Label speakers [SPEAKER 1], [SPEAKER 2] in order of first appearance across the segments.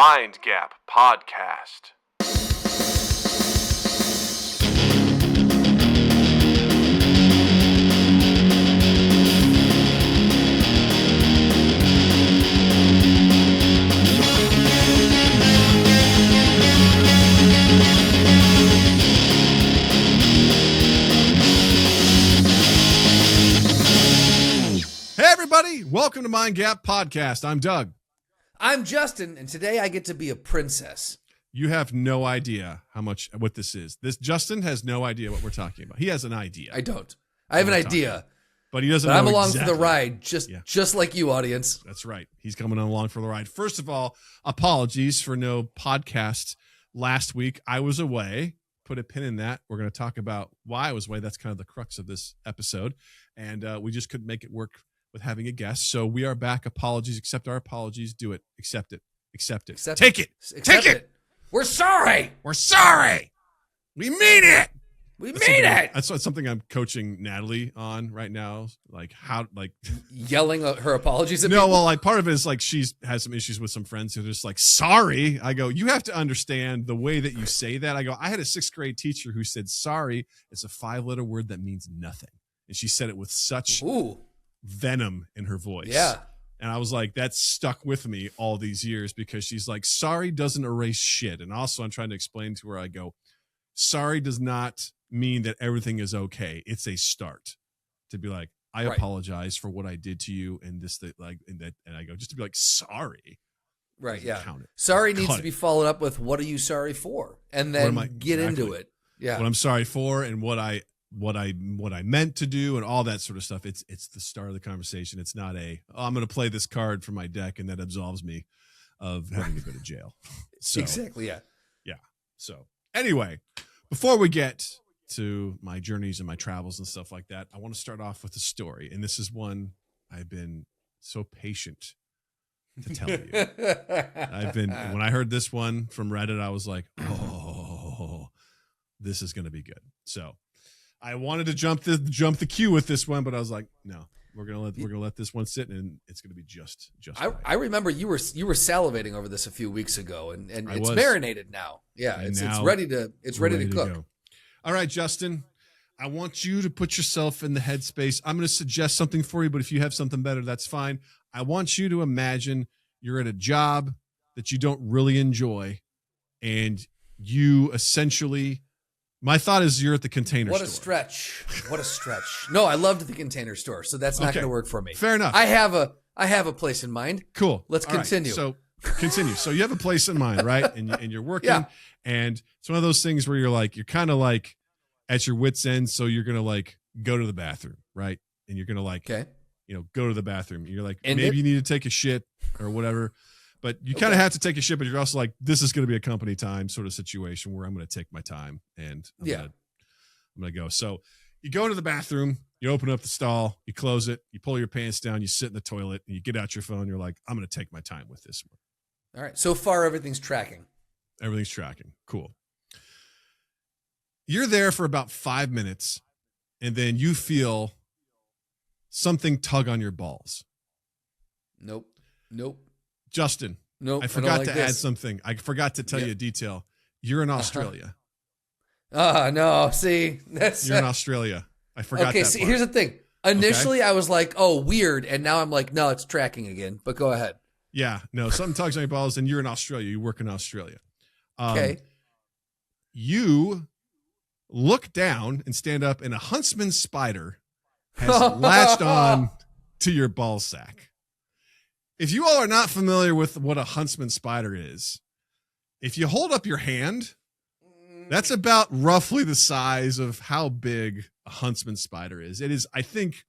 [SPEAKER 1] Mind Gap Podcast.
[SPEAKER 2] Hey everybody, welcome to Mind Gap Podcast. I'm Doug.
[SPEAKER 3] I'm Justin, and today I get to be a princess.
[SPEAKER 2] You have no idea what this is. Justin has no idea what we're talking about. He has an idea.
[SPEAKER 3] I don't. I have an idea,
[SPEAKER 2] but he doesn't.
[SPEAKER 3] But
[SPEAKER 2] know
[SPEAKER 3] I'm along
[SPEAKER 2] exactly.
[SPEAKER 3] for the ride, just like you, audience.
[SPEAKER 2] That's right. He's coming along for the ride. First of all, apologies for no podcast last week. I was away. Put a pin in that. We're going to talk about why I was away. That's kind of the crux of this episode, and we just couldn't make it work with having a guest. So we are back. Apologies. Accept our apologies. Do it. Accept it. Accept it. Take it.
[SPEAKER 3] Take it. We're sorry.
[SPEAKER 2] We're sorry. We mean it.
[SPEAKER 3] We mean it.
[SPEAKER 2] That's something I'm coaching Natalie on right now.
[SPEAKER 3] Yelling her apologies at
[SPEAKER 2] no,
[SPEAKER 3] people?
[SPEAKER 2] well, part of it is she has some issues with some friends who are just sorry. I go, you have to understand the way that you say that. I go, I had a 6th grade teacher who said sorry. It's a 5-letter word that means nothing. And she said it with such venom in her voice.
[SPEAKER 3] Yeah.
[SPEAKER 2] And I was like, that's stuck with me all these years because she's like, sorry doesn't erase shit. And also I'm trying to explain to her, I go, sorry does not mean that everything is okay. It's a start to be like, I apologize for what I did to you. And and I go, just to be like, sorry.
[SPEAKER 3] Right. Yeah.
[SPEAKER 2] Count it.
[SPEAKER 3] Sorry needs to be followed up with, what are you sorry for? And then get into it. Yeah.
[SPEAKER 2] What I'm sorry for and what I meant to do and all that sort of stuff. It's the start of the conversation. It's not I'm going to play this card from my deck and that absolves me of having to go to jail. So,
[SPEAKER 3] exactly. Yeah.
[SPEAKER 2] Yeah. So anyway, before we get to my journeys and my travels and stuff like that, I want to start off with a story. And this is one I've been so patient to tell you. When I heard this one from Reddit, I was like, oh, this is going to be good. So I wanted to jump the queue with this one, but I was like, no, we're gonna let this one sit, and it's gonna be just.
[SPEAKER 3] I remember you were salivating over this a few weeks ago, and it's marinated now. Yeah, it's ready to cook.
[SPEAKER 2] Go. All right, Justin, I want you to put yourself in the headspace. I'm going to suggest something for you, but if you have something better, that's fine. I want you to imagine you're at a job that you don't really enjoy, and you essentially. My thought is you're at the Container Store.
[SPEAKER 3] What a stretch. No, I loved the Container Store, so that's not going to work for me.
[SPEAKER 2] Fair enough.
[SPEAKER 3] I have a place in mind.
[SPEAKER 2] Cool.
[SPEAKER 3] Let's continue.
[SPEAKER 2] Right. So continue. So you have a place in mind, right? And you're working, and it's one of those things where you're kind of at your wit's end, so you're going to go to the bathroom, right? And you're going to go to the bathroom. You're maybe you need to take a shit or whatever. But you kind of have to take a shit, but you're also this is going to be a company time sort of situation where I'm going to take my time and I'm going to go. So you go into the bathroom, you open up the stall, you close it, you pull your pants down, you sit in the toilet, and you get out your phone. You're like, I'm going to take my time with this one.
[SPEAKER 3] All right. So far, everything's tracking.
[SPEAKER 2] Everything's tracking. Cool. You're there for about 5 minutes, and then you feel something tug on your balls.
[SPEAKER 3] Nope.
[SPEAKER 2] Justin,
[SPEAKER 3] nope,
[SPEAKER 2] I forgot to add something. I forgot to tell you a detail. You're in Australia.
[SPEAKER 3] No. See,
[SPEAKER 2] you're in Australia. I forgot.
[SPEAKER 3] Okay, see, here's the thing. Initially, I was like, "Oh, weird," and now I'm like, "No, it's tracking again." But go ahead.
[SPEAKER 2] Yeah, no, something tugs on your balls, and you're in Australia. You work in Australia.
[SPEAKER 3] Okay.
[SPEAKER 2] You look down and stand up, and a huntsman spider has latched on to your ball sack. If you all are not familiar with what a huntsman spider is, if you hold up your hand, that's about roughly the size of how big a huntsman spider is. It is, I think,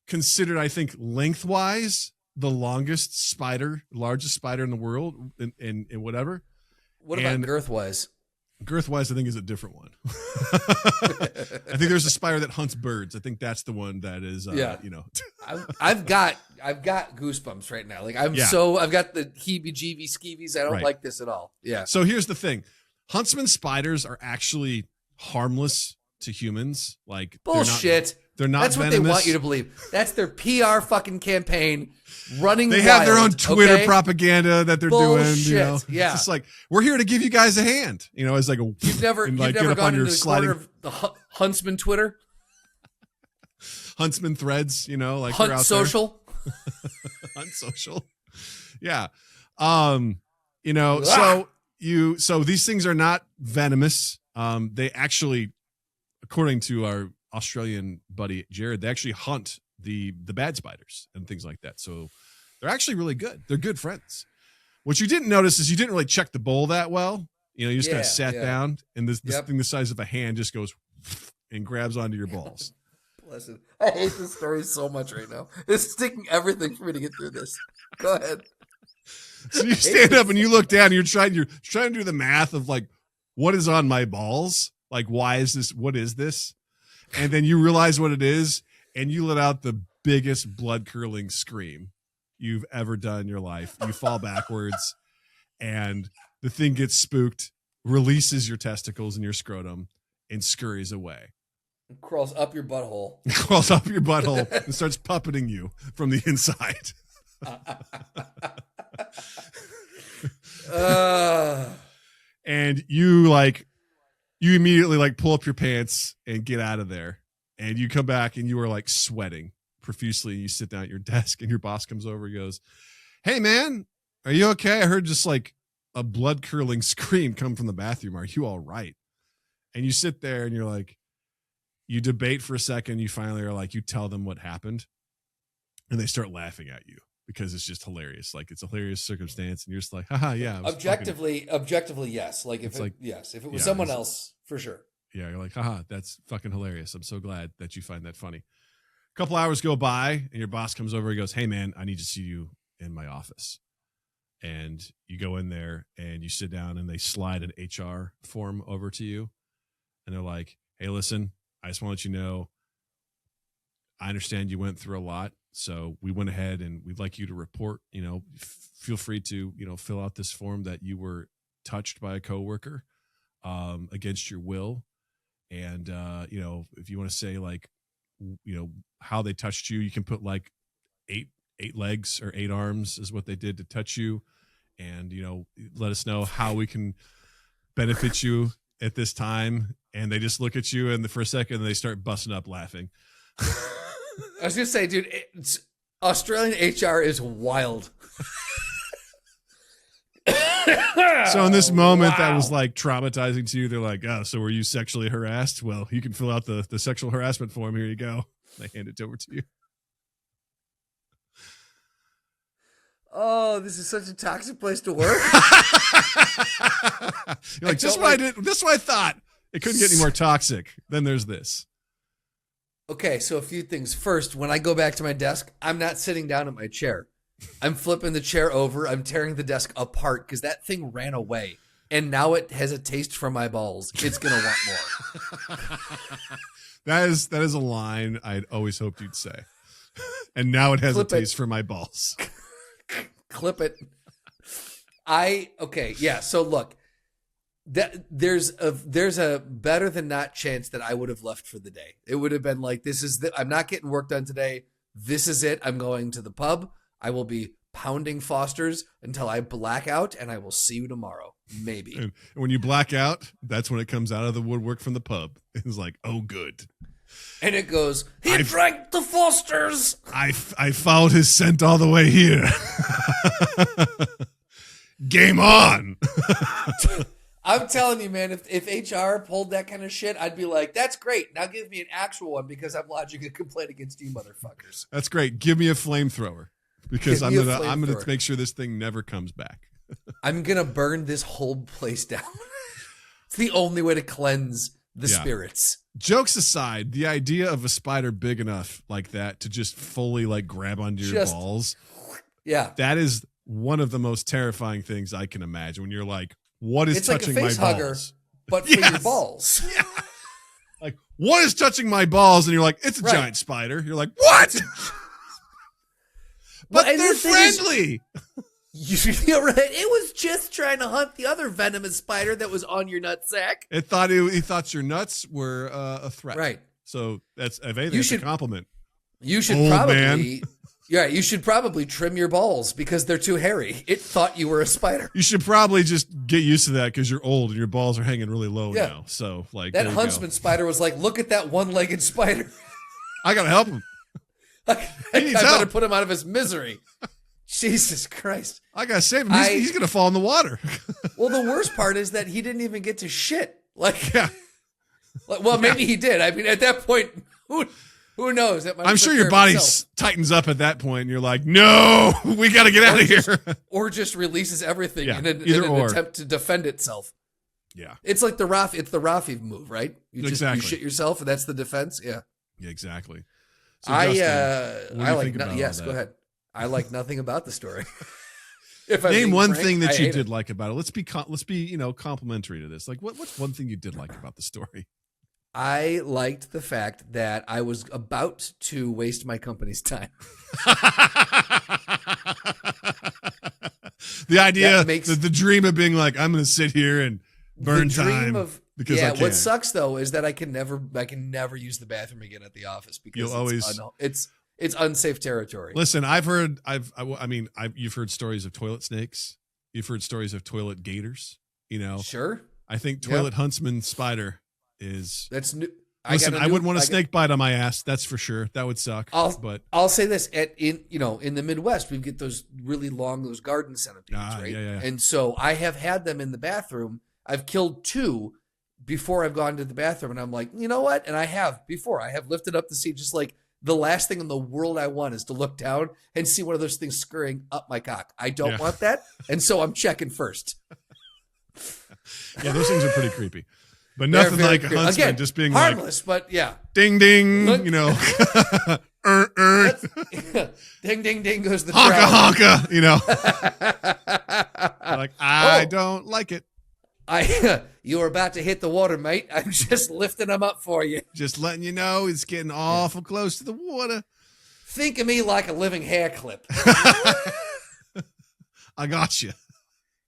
[SPEAKER 2] considered, lengthwise, the largest spider in the world and whatever.
[SPEAKER 3] What about girth-wise?
[SPEAKER 2] Girth-wise, I think is a different one. I think there's a spider that hunts birds. I think that's the one that is,
[SPEAKER 3] I've got goosebumps right now. I've got the heebie-jeebie skeevies. I don't like this at all. Yeah.
[SPEAKER 2] So here's the thing. Huntsman spiders are actually harmless to humans.
[SPEAKER 3] Bullshit.
[SPEAKER 2] They're not
[SPEAKER 3] That's what
[SPEAKER 2] venomous.
[SPEAKER 3] they want you to believe. That's their PR fucking campaign running
[SPEAKER 2] They
[SPEAKER 3] wild,
[SPEAKER 2] have their own Twitter
[SPEAKER 3] okay?
[SPEAKER 2] propaganda that they're
[SPEAKER 3] Bullshit.
[SPEAKER 2] doing. You know?
[SPEAKER 3] Yeah.
[SPEAKER 2] It's just like, we're here to give you guys a hand. You know, it's like
[SPEAKER 3] You've never gone into the corner of the Huntsman Twitter?
[SPEAKER 2] Huntsman threads, you know, like
[SPEAKER 3] Hunt Social?
[SPEAKER 2] Hunt Social. Yeah. You know, so these things are not venomous. They actually, according to our Australian buddy Jared, they actually hunt the bad spiders and things like that. So they're actually really good. They're good friends. What you didn't notice is you didn't really check the bowl that well. You know, you just kind of sat down and this thing the size of a hand just goes and grabs onto your balls.
[SPEAKER 3] Listen, I hate this story so much right now. It's taking everything for me to get through this. Go ahead.
[SPEAKER 2] So you stand up and you look down and you're trying to do the math of like, what is on my balls? Like, why is this? What is this? And then you realize what it is, and you let out the biggest blood curdling scream you've ever done in your life. You fall backwards, and the thing gets spooked, releases your testicles and your scrotum, and scurries away.
[SPEAKER 3] It crawls up your butthole.
[SPEAKER 2] It crawls up your butthole and starts puppeting you from the inside. And you immediately like pull up your pants and get out of there, and you come back and you are like sweating profusely. You sit down at your desk and your boss comes over and goes, "Hey man, are you okay? I heard just like a blood curdling scream come from the bathroom. Are you all right?" And you sit there and you're like, you debate for a second. You finally are like, you tell them what happened, and they start laughing at you because it's just hilarious. Like, it's a hilarious circumstance, and you're just like, haha, yeah.
[SPEAKER 3] Objectively, yes. Like if if it was someone else, for sure.
[SPEAKER 2] Yeah, you're like, haha, that's fucking hilarious. I'm so glad that you find that funny. A couple hours go by, and your boss comes over. He goes, "Hey man, I need to see you in my office." And you go in there and you sit down, and they slide an HR form over to you, and they're like, "Hey, listen, I just want to let you know, I understand you went through a lot. So we went ahead and we'd like you to report, you know, feel free to, you know, fill out this form that you were touched by a coworker against your will. And, you know, if you want to say like, you know, how they touched you, you can put like eight legs or 8 arms is what they did to touch you. And, you know, let us know how we can benefit you at this time." And they just look at you, and for a second they start busting up laughing.
[SPEAKER 3] I was gonna say, dude, Australian HR is wild.
[SPEAKER 2] So in this moment that was like traumatizing to you, they're like, "Oh, so were you sexually harassed? Well, you can fill out the sexual harassment form. Here you go." They hand it over to you.
[SPEAKER 3] Oh, this is such a toxic place to work.
[SPEAKER 2] You're like, just what I thought. It couldn't get any more toxic. Then there's this.
[SPEAKER 3] Okay, so a few things. First, when I go back to my desk, I'm not sitting down at my chair. I'm flipping the chair over. I'm tearing the desk apart because that thing ran away. And now it has a taste for my balls. It's going to want more.
[SPEAKER 2] That is a line I'd always hoped you'd say. And now it has a taste for my balls.
[SPEAKER 3] Clip it. So look, there's a better than not chance that I would have left for the day. It would have been like, I'm not getting work done today. This is it. I'm going to the pub. I will be pounding Foster's until I black out, and I will see you tomorrow. Maybe.
[SPEAKER 2] And when you black out, that's when it comes out of the woodwork from the pub. It's like, oh, good.
[SPEAKER 3] And it goes, he drank the Foster's.
[SPEAKER 2] I followed his scent all the way here. Game on.
[SPEAKER 3] I'm telling you, man, if HR pulled that kind of shit, I'd be like, that's great. Now give me an actual one because I'm lodging a complaint against you motherfuckers.
[SPEAKER 2] That's great. Give me a flamethrower because I'm gonna make sure this thing never comes back.
[SPEAKER 3] I'm gonna burn this whole place down. It's the only way to cleanse the spirits.
[SPEAKER 2] Jokes aside, the idea of a spider big enough like that to just fully like grab onto your balls, that is one of the most terrifying things I can imagine. When you're like, what is touching my balls? It's like a face hugger,
[SPEAKER 3] but for your balls.
[SPEAKER 2] Yeah. Like, what is touching my balls? And you're like, it's a giant spider. You're like, what? But they're friendly.
[SPEAKER 3] You're right. It was just trying to hunt the other venomous spider that was on your nutsack.
[SPEAKER 2] He thought your nuts were a threat.
[SPEAKER 3] Right.
[SPEAKER 2] So that's, if anything,
[SPEAKER 3] You
[SPEAKER 2] it's a
[SPEAKER 3] should-
[SPEAKER 2] compliment.
[SPEAKER 3] You should
[SPEAKER 2] Old
[SPEAKER 3] probably,
[SPEAKER 2] man.
[SPEAKER 3] yeah, you should probably trim your balls because they're too hairy. It thought you were a spider.
[SPEAKER 2] You should probably just get used to that because you're old and your balls are hanging really low
[SPEAKER 3] Yeah.
[SPEAKER 2] now. So like
[SPEAKER 3] That
[SPEAKER 2] there you go.
[SPEAKER 3] huntsman spider was like, look at that one-legged spider.
[SPEAKER 2] I gotta help him.
[SPEAKER 3] I
[SPEAKER 2] needs
[SPEAKER 3] better
[SPEAKER 2] help.
[SPEAKER 3] put him out of his misery. Jesus Christ.
[SPEAKER 2] I gotta save him. He's gonna fall in the water.
[SPEAKER 3] Well, the worst part is that he didn't even get to shit. Like,
[SPEAKER 2] Yeah.
[SPEAKER 3] well, maybe he did. I mean, at that point, who knows? That might
[SPEAKER 2] I'm
[SPEAKER 3] have
[SPEAKER 2] sure
[SPEAKER 3] took
[SPEAKER 2] your
[SPEAKER 3] care of
[SPEAKER 2] body
[SPEAKER 3] itself.
[SPEAKER 2] tightens up at that point and you're like, no, we gotta get out of here.
[SPEAKER 3] Or just releases everything
[SPEAKER 2] Yeah,
[SPEAKER 3] in an
[SPEAKER 2] either or.
[SPEAKER 3] attempt to defend itself.
[SPEAKER 2] Yeah.
[SPEAKER 3] It's like the Rafi move, right? You
[SPEAKER 2] Exactly.
[SPEAKER 3] you shit yourself, and that's the defense. Yeah.
[SPEAKER 2] Yeah, exactly. So,
[SPEAKER 3] I
[SPEAKER 2] Justin, what do you
[SPEAKER 3] like
[SPEAKER 2] think about all
[SPEAKER 3] yes.
[SPEAKER 2] that?
[SPEAKER 3] Go ahead. I like nothing about the story. If I'm
[SPEAKER 2] Name
[SPEAKER 3] being
[SPEAKER 2] one
[SPEAKER 3] frank,
[SPEAKER 2] thing
[SPEAKER 3] I
[SPEAKER 2] that you
[SPEAKER 3] hate
[SPEAKER 2] did
[SPEAKER 3] it.
[SPEAKER 2] like about it. Let's be complimentary to this. Like what's one thing you did like about the story?
[SPEAKER 3] I liked the fact that I was about to waste my company's time.
[SPEAKER 2] The idea,
[SPEAKER 3] That makes-
[SPEAKER 2] the dream of being like, I'm going to sit here and burn
[SPEAKER 3] The dream
[SPEAKER 2] time
[SPEAKER 3] of
[SPEAKER 2] because
[SPEAKER 3] yeah.
[SPEAKER 2] I can.
[SPEAKER 3] What sucks though is that I can never use the bathroom again at the office because
[SPEAKER 2] You'll always-
[SPEAKER 3] it's unsafe territory.
[SPEAKER 2] Listen, you've heard stories of toilet snakes. You've heard stories of toilet gators. You know,
[SPEAKER 3] Sure,
[SPEAKER 2] I think toilet huntsman spider is.
[SPEAKER 3] that's new.
[SPEAKER 2] Listen, I wouldn't want a snake bite on my ass. That's for sure. That would suck. But
[SPEAKER 3] I'll say this: in the Midwest, we get those really long, those garden centipedes, right?
[SPEAKER 2] yeah.
[SPEAKER 3] And so I have had them in the bathroom. I've killed 2 before I've gone to the bathroom, and I'm like, you know what? And I have lifted up the seat, just like the last thing in the world I want is to look down and see one of those things scurrying up my cock. I don't want that, and so I'm checking first.
[SPEAKER 2] Yeah, those things are pretty creepy. But
[SPEAKER 3] They're
[SPEAKER 2] nothing
[SPEAKER 3] very
[SPEAKER 2] like a
[SPEAKER 3] creepy.
[SPEAKER 2] huntsman
[SPEAKER 3] Again,
[SPEAKER 2] just being
[SPEAKER 3] harmless, but yeah.
[SPEAKER 2] like, ding, ding,
[SPEAKER 3] Look-
[SPEAKER 2] you know,
[SPEAKER 3] Ding, ding, ding goes the
[SPEAKER 2] honka,
[SPEAKER 3] trowel.
[SPEAKER 2] honka, you know. Like, I
[SPEAKER 3] Oh.
[SPEAKER 2] don't like it.
[SPEAKER 3] You were about to hit the water, mate. I'm just lifting them up for you.
[SPEAKER 2] Just letting you know it's getting awful close to the water.
[SPEAKER 3] Think of me like a living hair clip.
[SPEAKER 2] I got you.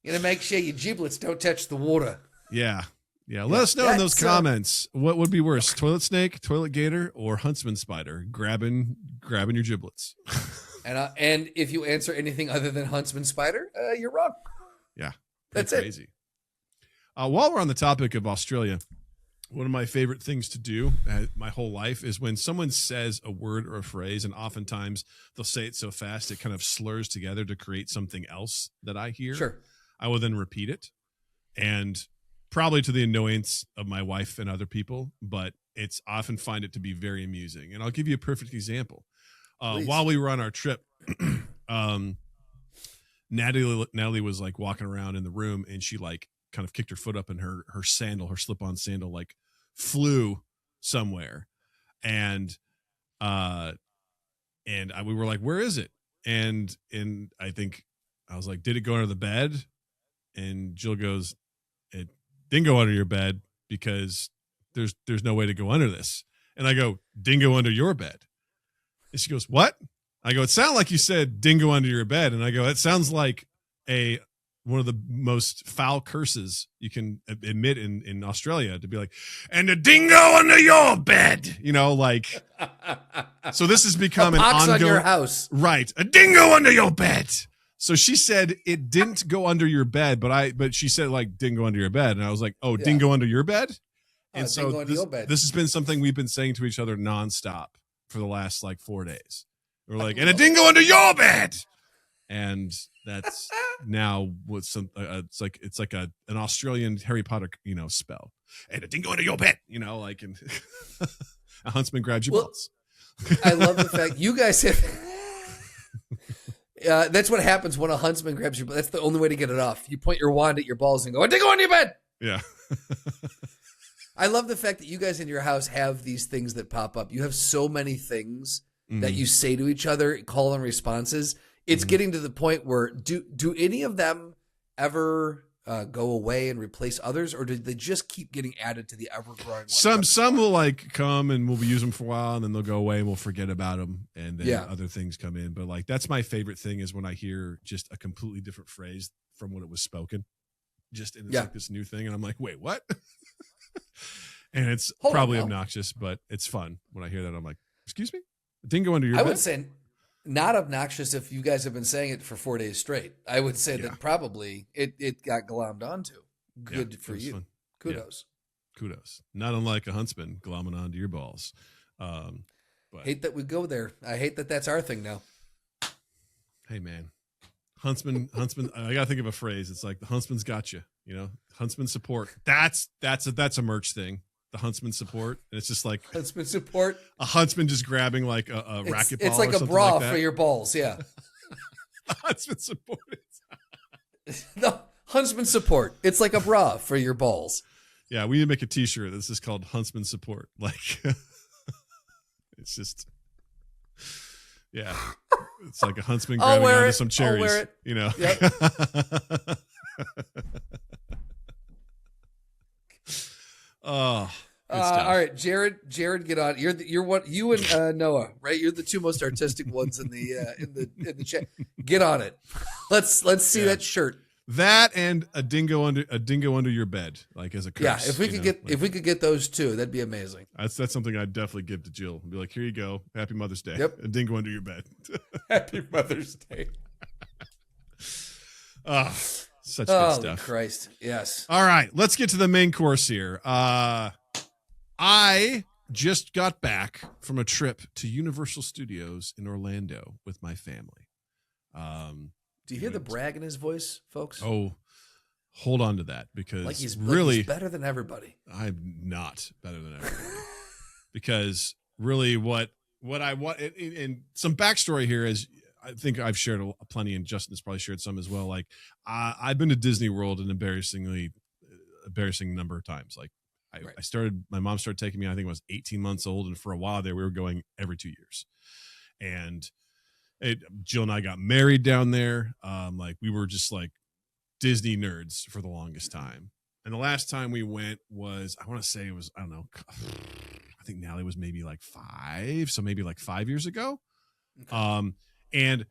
[SPEAKER 3] You know, make sure your giblets don't touch the water.
[SPEAKER 2] Yeah. Yeah. Let us know in those
[SPEAKER 3] That's,
[SPEAKER 2] comments what would be worse, toilet snake, toilet gator, or huntsman spider grabbing your giblets.
[SPEAKER 3] And if you answer anything other than huntsman spider, you're wrong.
[SPEAKER 2] Yeah.
[SPEAKER 3] That's
[SPEAKER 2] crazy. While we're on the topic of Australia, one of my favorite things to do my whole life is when someone says a word or a phrase, and oftentimes they'll say it so fast it kind of slurs together to create something else that I hear.
[SPEAKER 3] Sure.
[SPEAKER 2] I will then repeat it, and probably to the annoyance of my wife and other people, but it's often find it to be very amusing. And I'll give you a perfect example. While we were on our trip, Natalie was like walking around in the room, and she like kind of kicked her foot up, and her slip-on sandal like flew somewhere, and we were like, where is it? And I think I was like, did it go under the bed? And Jill goes, it didn't go under your bed because there's no way to go under this. And I go, dingo under your bed. And she goes, what? I go, it sounded like you said dingo under your bed. And I go, that sounds like one of the most foul curses you can admit in Australia, to be like, and a dingo under your bed, you know, like, so this has become an
[SPEAKER 3] Pox
[SPEAKER 2] ongoing,
[SPEAKER 3] on your house.
[SPEAKER 2] right? A dingo under your bed. So she said it didn't go under your bed, but she said like didn't go under your bed. And I was like, oh,
[SPEAKER 3] Yeah.
[SPEAKER 2] dingo under your bed.
[SPEAKER 3] Oh,
[SPEAKER 2] And
[SPEAKER 3] dingo
[SPEAKER 2] so
[SPEAKER 3] under your bed.
[SPEAKER 2] this has been something we've been saying to each other nonstop for the last like 4 days. We're like, and a dingo under your bed. And that's now what's some, it's like an Australian Harry Potter, you know, spell. And a dingo under your bed, you know, like, and a huntsman grabs your balls.
[SPEAKER 3] I love the fact you guys have. That's what happens when a huntsman grabs you. But that's the only way to get it off. You point your wand at your balls and go, "Dingo on your bed."
[SPEAKER 2] Yeah.
[SPEAKER 3] I love the fact that you guys in your house have these things that pop up. You have so many things that you say to each other, call and responses. It's getting to the point where do any of them ever go away and replace others, or do they just keep getting added to the ever-growing?
[SPEAKER 2] Some will like come and we'll use them for a while, and then they'll go away and we'll forget about them, and then
[SPEAKER 3] Yeah.
[SPEAKER 2] other things come in. But like that's my favorite thing is when I hear just a completely different phrase from what it was spoken, just and it's like this new thing, and I'm like, wait, what? And it's
[SPEAKER 3] Hold on
[SPEAKER 2] probably
[SPEAKER 3] now.
[SPEAKER 2] obnoxious, but it's fun when I hear that. I'm like, excuse me? A dingo under your
[SPEAKER 3] I
[SPEAKER 2] bed?
[SPEAKER 3] would say not obnoxious if you guys have been saying it for 4 days straight. I would say that probably it got glommed onto. Good for
[SPEAKER 2] it was
[SPEAKER 3] you.
[SPEAKER 2] fun.
[SPEAKER 3] Kudos.
[SPEAKER 2] Kudos. Not unlike a huntsman glomming onto your balls. But
[SPEAKER 3] Hate that we go there. I hate that that's our thing now.
[SPEAKER 2] hey, man, huntsman. I gotta think of a phrase. It's like the huntsman's got you. You know, huntsman support. That's a merch thing. The huntsman support. And it's just like
[SPEAKER 3] Huntsman support.
[SPEAKER 2] a huntsman just grabbing like a racquetball.
[SPEAKER 3] It's like
[SPEAKER 2] or
[SPEAKER 3] a
[SPEAKER 2] something
[SPEAKER 3] bra
[SPEAKER 2] like that.
[SPEAKER 3] for your balls. Yeah.
[SPEAKER 2] A huntsman support.
[SPEAKER 3] The huntsman support. It's like a bra for your balls.
[SPEAKER 2] Yeah, we need to make a T-shirt. This is called huntsman support. Like, it's just, yeah, it's like a huntsman
[SPEAKER 3] I'll
[SPEAKER 2] grabbing
[SPEAKER 3] wear
[SPEAKER 2] onto
[SPEAKER 3] it.
[SPEAKER 2] some
[SPEAKER 3] I'll
[SPEAKER 2] cherries.
[SPEAKER 3] wear it.
[SPEAKER 2] You know.
[SPEAKER 3] Yep.
[SPEAKER 2] Oh, good stuff.
[SPEAKER 3] All right, Jared, get on. You're what you and Noah, right? You're the two most artistic ones in the chat. Get on it. Let's see that shirt.
[SPEAKER 2] That and a dingo under your bed, like as a curse.
[SPEAKER 3] Yeah, if we could get those two, that'd be amazing.
[SPEAKER 2] That's something I'd definitely give to Jill. Be like, here you go, Happy Mother's Day.
[SPEAKER 3] Yep.
[SPEAKER 2] A dingo under your bed.
[SPEAKER 3] Happy Mother's Day.
[SPEAKER 2] Oh, such good
[SPEAKER 3] Oh
[SPEAKER 2] stuff.
[SPEAKER 3] Christ, yes.
[SPEAKER 2] All right, let's get to the main course here. I just got back from a trip to Universal Studios in Orlando with my family.
[SPEAKER 3] Do you hear the brag in his voice, folks?
[SPEAKER 2] Oh, hold on to that because
[SPEAKER 3] like he's better than everybody.
[SPEAKER 2] I'm not better than everybody. Because really what I want, and some backstory here is, I think I've shared plenty, and Justin has probably shared some as well. Like, I've been to Disney World an embarrassing number of times. Like, my mom started taking me, I think I was 18 months old. And for a while there, we were going every 2 years. And Jill and I got married down there. Like, we were just like Disney nerds for the longest time. And the last time we went was, I want to say it was, I don't know, I think Nally was maybe like 5. So maybe like 5 years ago. Okay. And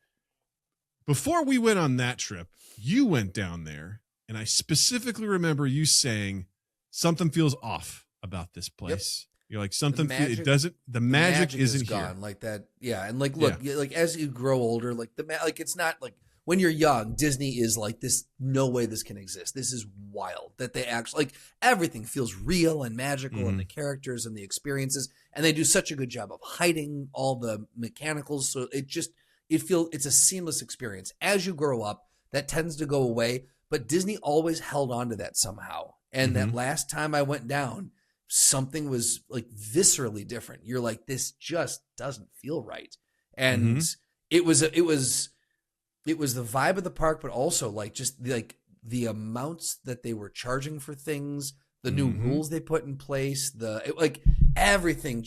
[SPEAKER 2] before we went on that trip, you went down there, and I specifically remember you saying something feels off about this place. Yep. You're like, the magic isn't
[SPEAKER 3] gone
[SPEAKER 2] here.
[SPEAKER 3] like that. Yeah. And like, look, like as you grow older, like it's not like when you're young, Disney is like this, no way this can exist. This is wild that they actually, like, everything feels real and magical, and the characters and the experiences, and they do such a good job of hiding all the mechanicals. So it's a seamless experience. As you grow up, that tends to go away, but Disney always held on to that somehow. And that last time I went down, something was like viscerally different. You're like, this just doesn't feel right. And it was the vibe of the park, but also like just like the amounts that they were charging for things, the new rules they put in place, everything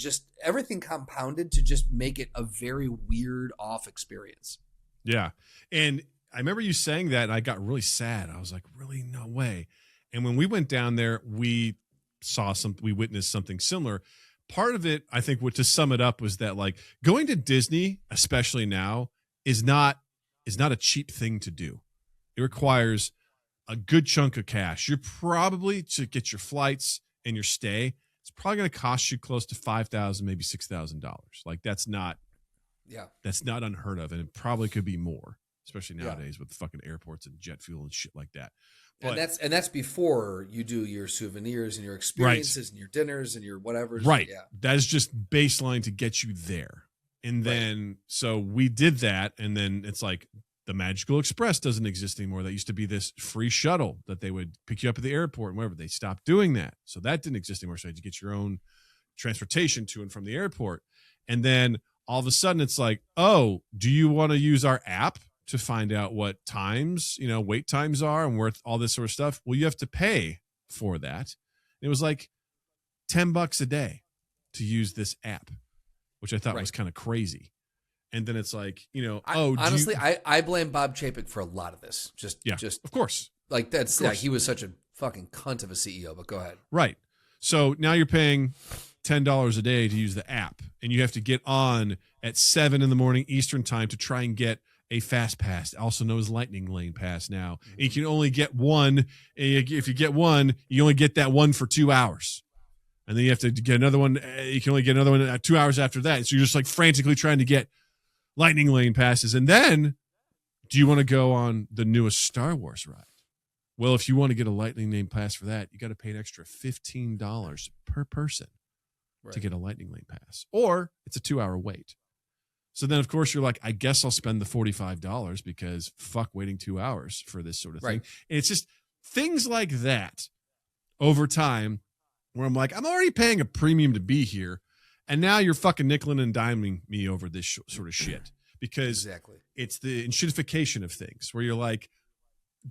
[SPEAKER 3] compounded to just make it a very weird off experience.
[SPEAKER 2] Yeah. And I remember you saying that, and I got really sad. I was like, really? No way. And when we went down there, we witnessed something similar. Part of it, I think, to sum it up, was that like going to Disney, especially now, is not a cheap thing to do. It requires a good chunk of cash. You're probably, to get your flights and your stay, it's probably going to cost you close to $5,000, maybe $6,000. Like, that's not unheard of. And it probably could be more, especially nowadays with fucking airports and jet fuel and shit like that. But,
[SPEAKER 3] and that's before you do your souvenirs and your experiences and your dinners and your whatever.
[SPEAKER 2] Right.
[SPEAKER 3] Yeah.
[SPEAKER 2] That is just baseline to get you there. And then, so we did that. And then it's like, the Magical Express doesn't exist anymore. That used to be this free shuttle that they would pick you up at the airport and whatever. They stopped doing that. So that didn't exist anymore. So you had to get your own transportation to and from the airport. And then all of a sudden it's like, oh, do you want to use our app to find out what times, wait times are and where all this sort of stuff? Well, you have to pay for that. It was like $10 a day to use this app, which I thought was kind of crazy. And then it's like,
[SPEAKER 3] I blame Bob Chapek for a lot of this. Just
[SPEAKER 2] of course.
[SPEAKER 3] Like that's like he was such a fucking cunt of a CEO, but go ahead.
[SPEAKER 2] Right. So now you're paying $10 a day to use the app, and you have to get on at 7 a.m. Eastern time to try and get a fast pass, also known as lightning lane pass now. And you can only get one. If you get one, you only get that one for 2 hours. And then you have to get another one. You can only get another one 2 hours after that. And so you're just like frantically trying to get Lightning Lane passes. And then do you want to go on the newest Star Wars ride? Well, if you want to get a Lightning Lane pass for that, you got to pay an extra $15 per person to get a Lightning Lane pass. Or it's a 2-hour wait. So then, of course, you're like, I guess I'll spend the $45 because fuck waiting 2 hours for this sort of thing. And it's just things like that over time where I'm like, I'm already paying a premium to be here. And now you're fucking nickeling and diming me over this sort of shit because it's the enshittification of things where you're like,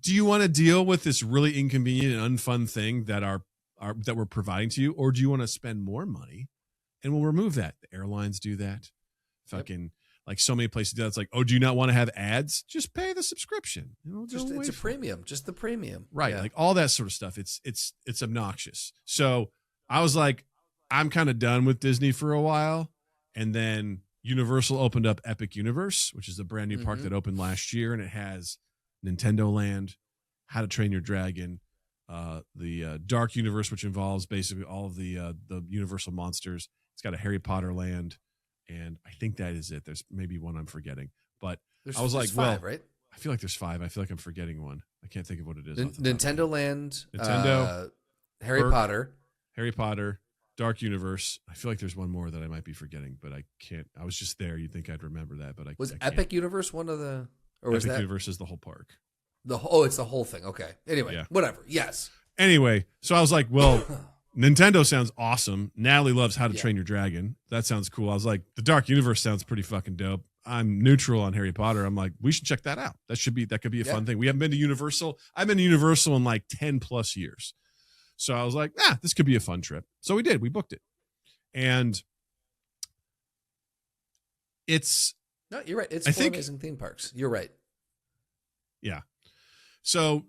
[SPEAKER 2] do you want to deal with this really inconvenient and unfun thing that that we're providing to you? Or do you want to spend more money and we'll remove that? The airlines do that. Fucking like so many places do that. It's like, oh, do you not want to have ads? Just pay the subscription.
[SPEAKER 3] It's a premium, just the premium.
[SPEAKER 2] Right. Like all that sort of stuff. It's obnoxious. So I was like, I'm kind of done with Disney for a while. And then Universal opened up Epic Universe, which is a brand new park that opened last year. And it has Nintendo Land, How to Train Your Dragon, the Dark Universe, which involves basically all of the Universal monsters. It's got a Harry Potter land. And I think that is it. There's maybe one I'm forgetting. But I was like,
[SPEAKER 3] five, right?
[SPEAKER 2] I feel like there's 5. I feel like I'm forgetting one. I can't think of what it is.
[SPEAKER 3] Nintendo Land,
[SPEAKER 2] Nintendo,
[SPEAKER 3] Harry
[SPEAKER 2] Potter, Dark Universe. I feel like there's one more that I might be forgetting, but I can't. I was just there. You'd think I'd remember that, but I
[SPEAKER 3] was
[SPEAKER 2] I
[SPEAKER 3] Epic Universe one of the, or was
[SPEAKER 2] Epic
[SPEAKER 3] that
[SPEAKER 2] Universe is the whole park.
[SPEAKER 3] It's the whole thing. Okay. Anyway, whatever. Yes.
[SPEAKER 2] Anyway, so I was like, well, Nintendo sounds awesome. Natalie loves How to Train Your Dragon. That sounds cool. I was like, the Dark Universe sounds pretty fucking dope. I'm neutral on Harry Potter. I'm like, we should check that out. That could be a fun thing. We haven't been to Universal. I've been to Universal in like 10 plus years. So I was like, this could be a fun trip. So we did. We booked it. And
[SPEAKER 3] you're right. It's four amazing theme parks. You're right.
[SPEAKER 2] Yeah. So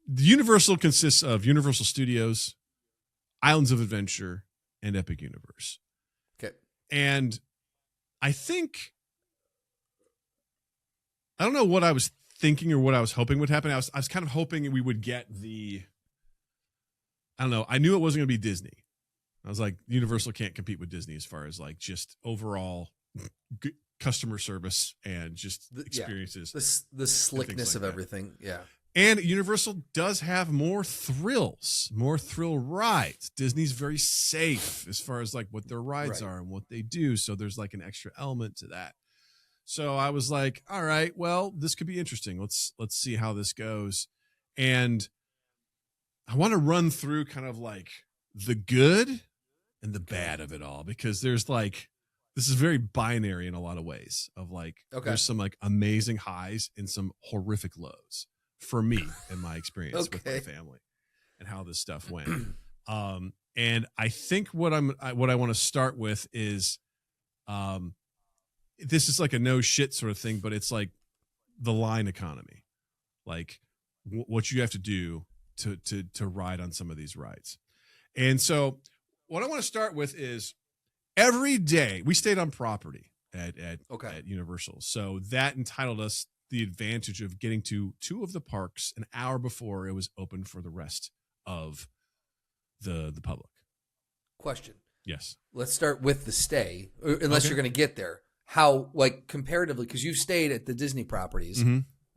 [SPEAKER 2] the Universal consists of Universal Studios, Islands of Adventure, and Epic Universe.
[SPEAKER 3] Okay.
[SPEAKER 2] And I don't know what I was thinking or what I was hoping would happen. I was kind of hoping we would get I don't know. I knew it wasn't going to be Disney. I was like, Universal can't compete with Disney as far as like just overall customer service and just experiences.
[SPEAKER 3] The slickness of everything. Yeah.
[SPEAKER 2] And Universal does have more thrills, more thrill rides. Disney's very safe as far as like what their rides are and what they do. So there's like an extra element to that. So I was like, all right, well, this could be interesting. Let's see how this goes. And I want to run through kind of like the good and the bad of it all, because there's like, this is very binary in a lot of ways of like, there's some like amazing highs and some horrific lows for me in my experience with my family and how this stuff went. And I think what I want to start with is, this is like a no shit sort of thing, but it's like the line economy, like what you have to do to ride on some of these rides. And so what I want to start with is every day we stayed on property at Universal. So that entitled us the advantage of getting to 2 of the parks an hour before it was open for the rest of the public.
[SPEAKER 3] Question.
[SPEAKER 2] Yes.
[SPEAKER 3] Let's start with the stay, unless you're going to get there. How, like, comparatively, because you stayed at the Disney properties,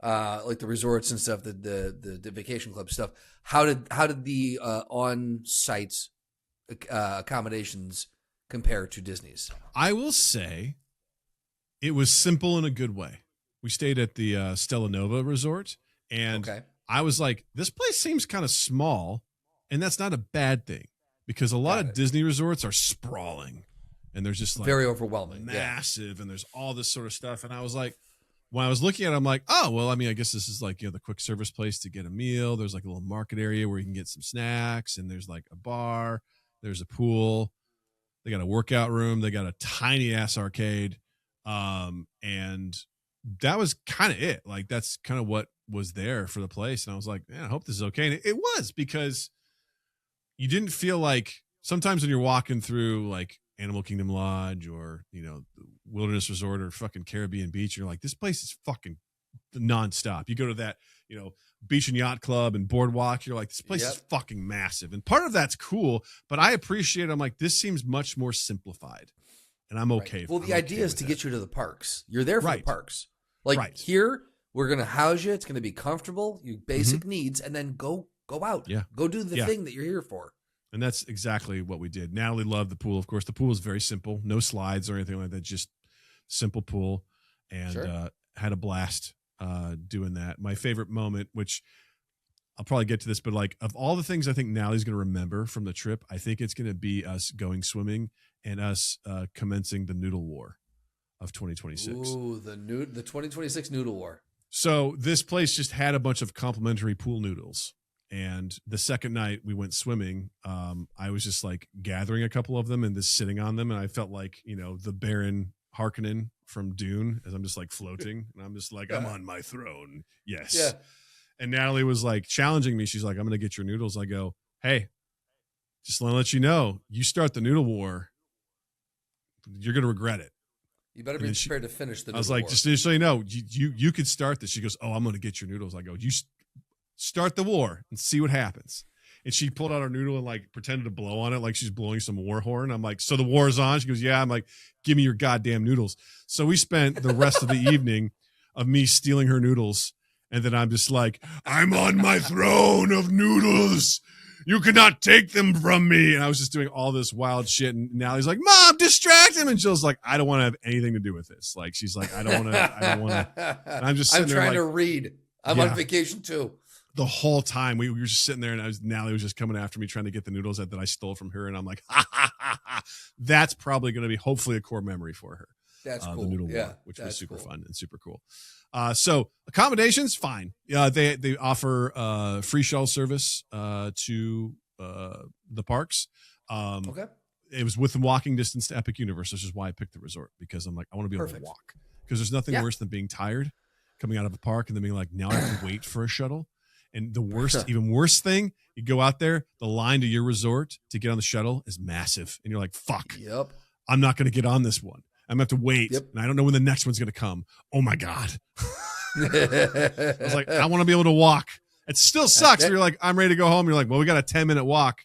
[SPEAKER 3] like the resorts and stuff, the vacation club stuff. How did the on-site accommodations compare to Disney's?
[SPEAKER 2] I will say it was simple in a good way. We stayed at the Stella Nova Resort, and I was like, this place seems kind of small, and that's not a bad thing, because a lot of Disney resorts are sprawling, and there's just like
[SPEAKER 3] very overwhelming,
[SPEAKER 2] massive, and there's all this sort of stuff. And I was like, when I was looking at it, I'm like, oh, well, I mean, I guess this is like, the quick service place to get a meal. There's like a little market area where you can get some snacks, and there's like a bar, there's a pool, they got a workout room, they got a tiny ass arcade, and that was kind of it. Like, that's kind of what was there for the place. And I was like, man, I hope this is okay. And it was, because you didn't feel like sometimes when you're walking through like Animal Kingdom Lodge or, Wilderness Resort or fucking Caribbean Beach, you're like, this place is fucking nonstop. You go to that Beach and Yacht Club and Boardwalk. You're like, this place is fucking massive. And part of that's cool, but I appreciate it. I'm like, this seems much more simplified. And I'm okay.
[SPEAKER 3] Right. Well, the idea is to get you to the parks. You're there for the parks. Like here, we're going to house you. It's going to be comfortable, your basic needs, and then go out. Yeah. Go do the thing that you're here for.
[SPEAKER 2] And that's exactly what we did. Natalie loved the pool. Of course, the pool is very simple. No slides or anything like that. Just simple pool. And had a blast doing that. My favorite moment, which I'll probably get to this, but like of all the things I think Natalie's going to remember from the trip, I think it's going to be us going swimming and us commencing the noodle war of 2026.
[SPEAKER 3] Ooh, the 2026 noodle war.
[SPEAKER 2] So this place just had a bunch of complimentary pool noodles. And the second night we went swimming, I was just like gathering a couple of them and just sitting on them. And I felt like, the Baron Harkonnen from Dune as I'm just like floating. And I'm just like, I'm on my throne. Yes. Yeah. And Natalie was like challenging me. She's like, I'm going to get your noodles. I go, hey, just want to let you know, you start the noodle war, you're going to regret it.
[SPEAKER 3] You better be prepared to finish the noodle war.
[SPEAKER 2] I was like, just so you know, you could start this. She goes, oh, I'm going to get your noodles. I go, you start the war and see what happens. And she pulled out her noodle and like pretended to blow on it like she's blowing some war horn. I'm like, so the war is on? She goes, yeah. I'm like, give me your goddamn noodles. So we spent the rest of the evening of me stealing her noodles. And then I'm just like, I'm on my throne of noodles. You cannot take them from me. And I was just doing all this wild shit. And now he's like, Mom, distract him. And Jill's like, I don't want to have anything to do with this. Like, she's like, I don't want to. And I'm just sitting
[SPEAKER 3] trying
[SPEAKER 2] there
[SPEAKER 3] to read. I'm on vacation too.
[SPEAKER 2] The whole time we were just sitting there, and Natalie was just coming after me, trying to get the noodles that I stole from her. And I'm like, that's probably going to be hopefully a core memory for her.
[SPEAKER 3] That's cool.
[SPEAKER 2] The noodle war, which was super fun and super cool. So accommodations, fine. They offer free shuttle service to the parks.
[SPEAKER 3] Okay.
[SPEAKER 2] It was within walking distance to Epic Universe, which is why I picked the resort, because I'm like, I want to be able to walk, because there's nothing worse than being tired coming out of a park and then being like, now I have to wait for a shuttle. And the worst, even worse thing, you go out there, the line to your resort to get on the shuttle is massive. And you're like, fuck, I'm not going to get on this one. I'm going to have to wait. And I don't know when the next one's going to come. Oh my God. I was like, I want to be able to walk. It still sucks. You're like, I'm ready to go home. You're like, well, we got a 10-minute walk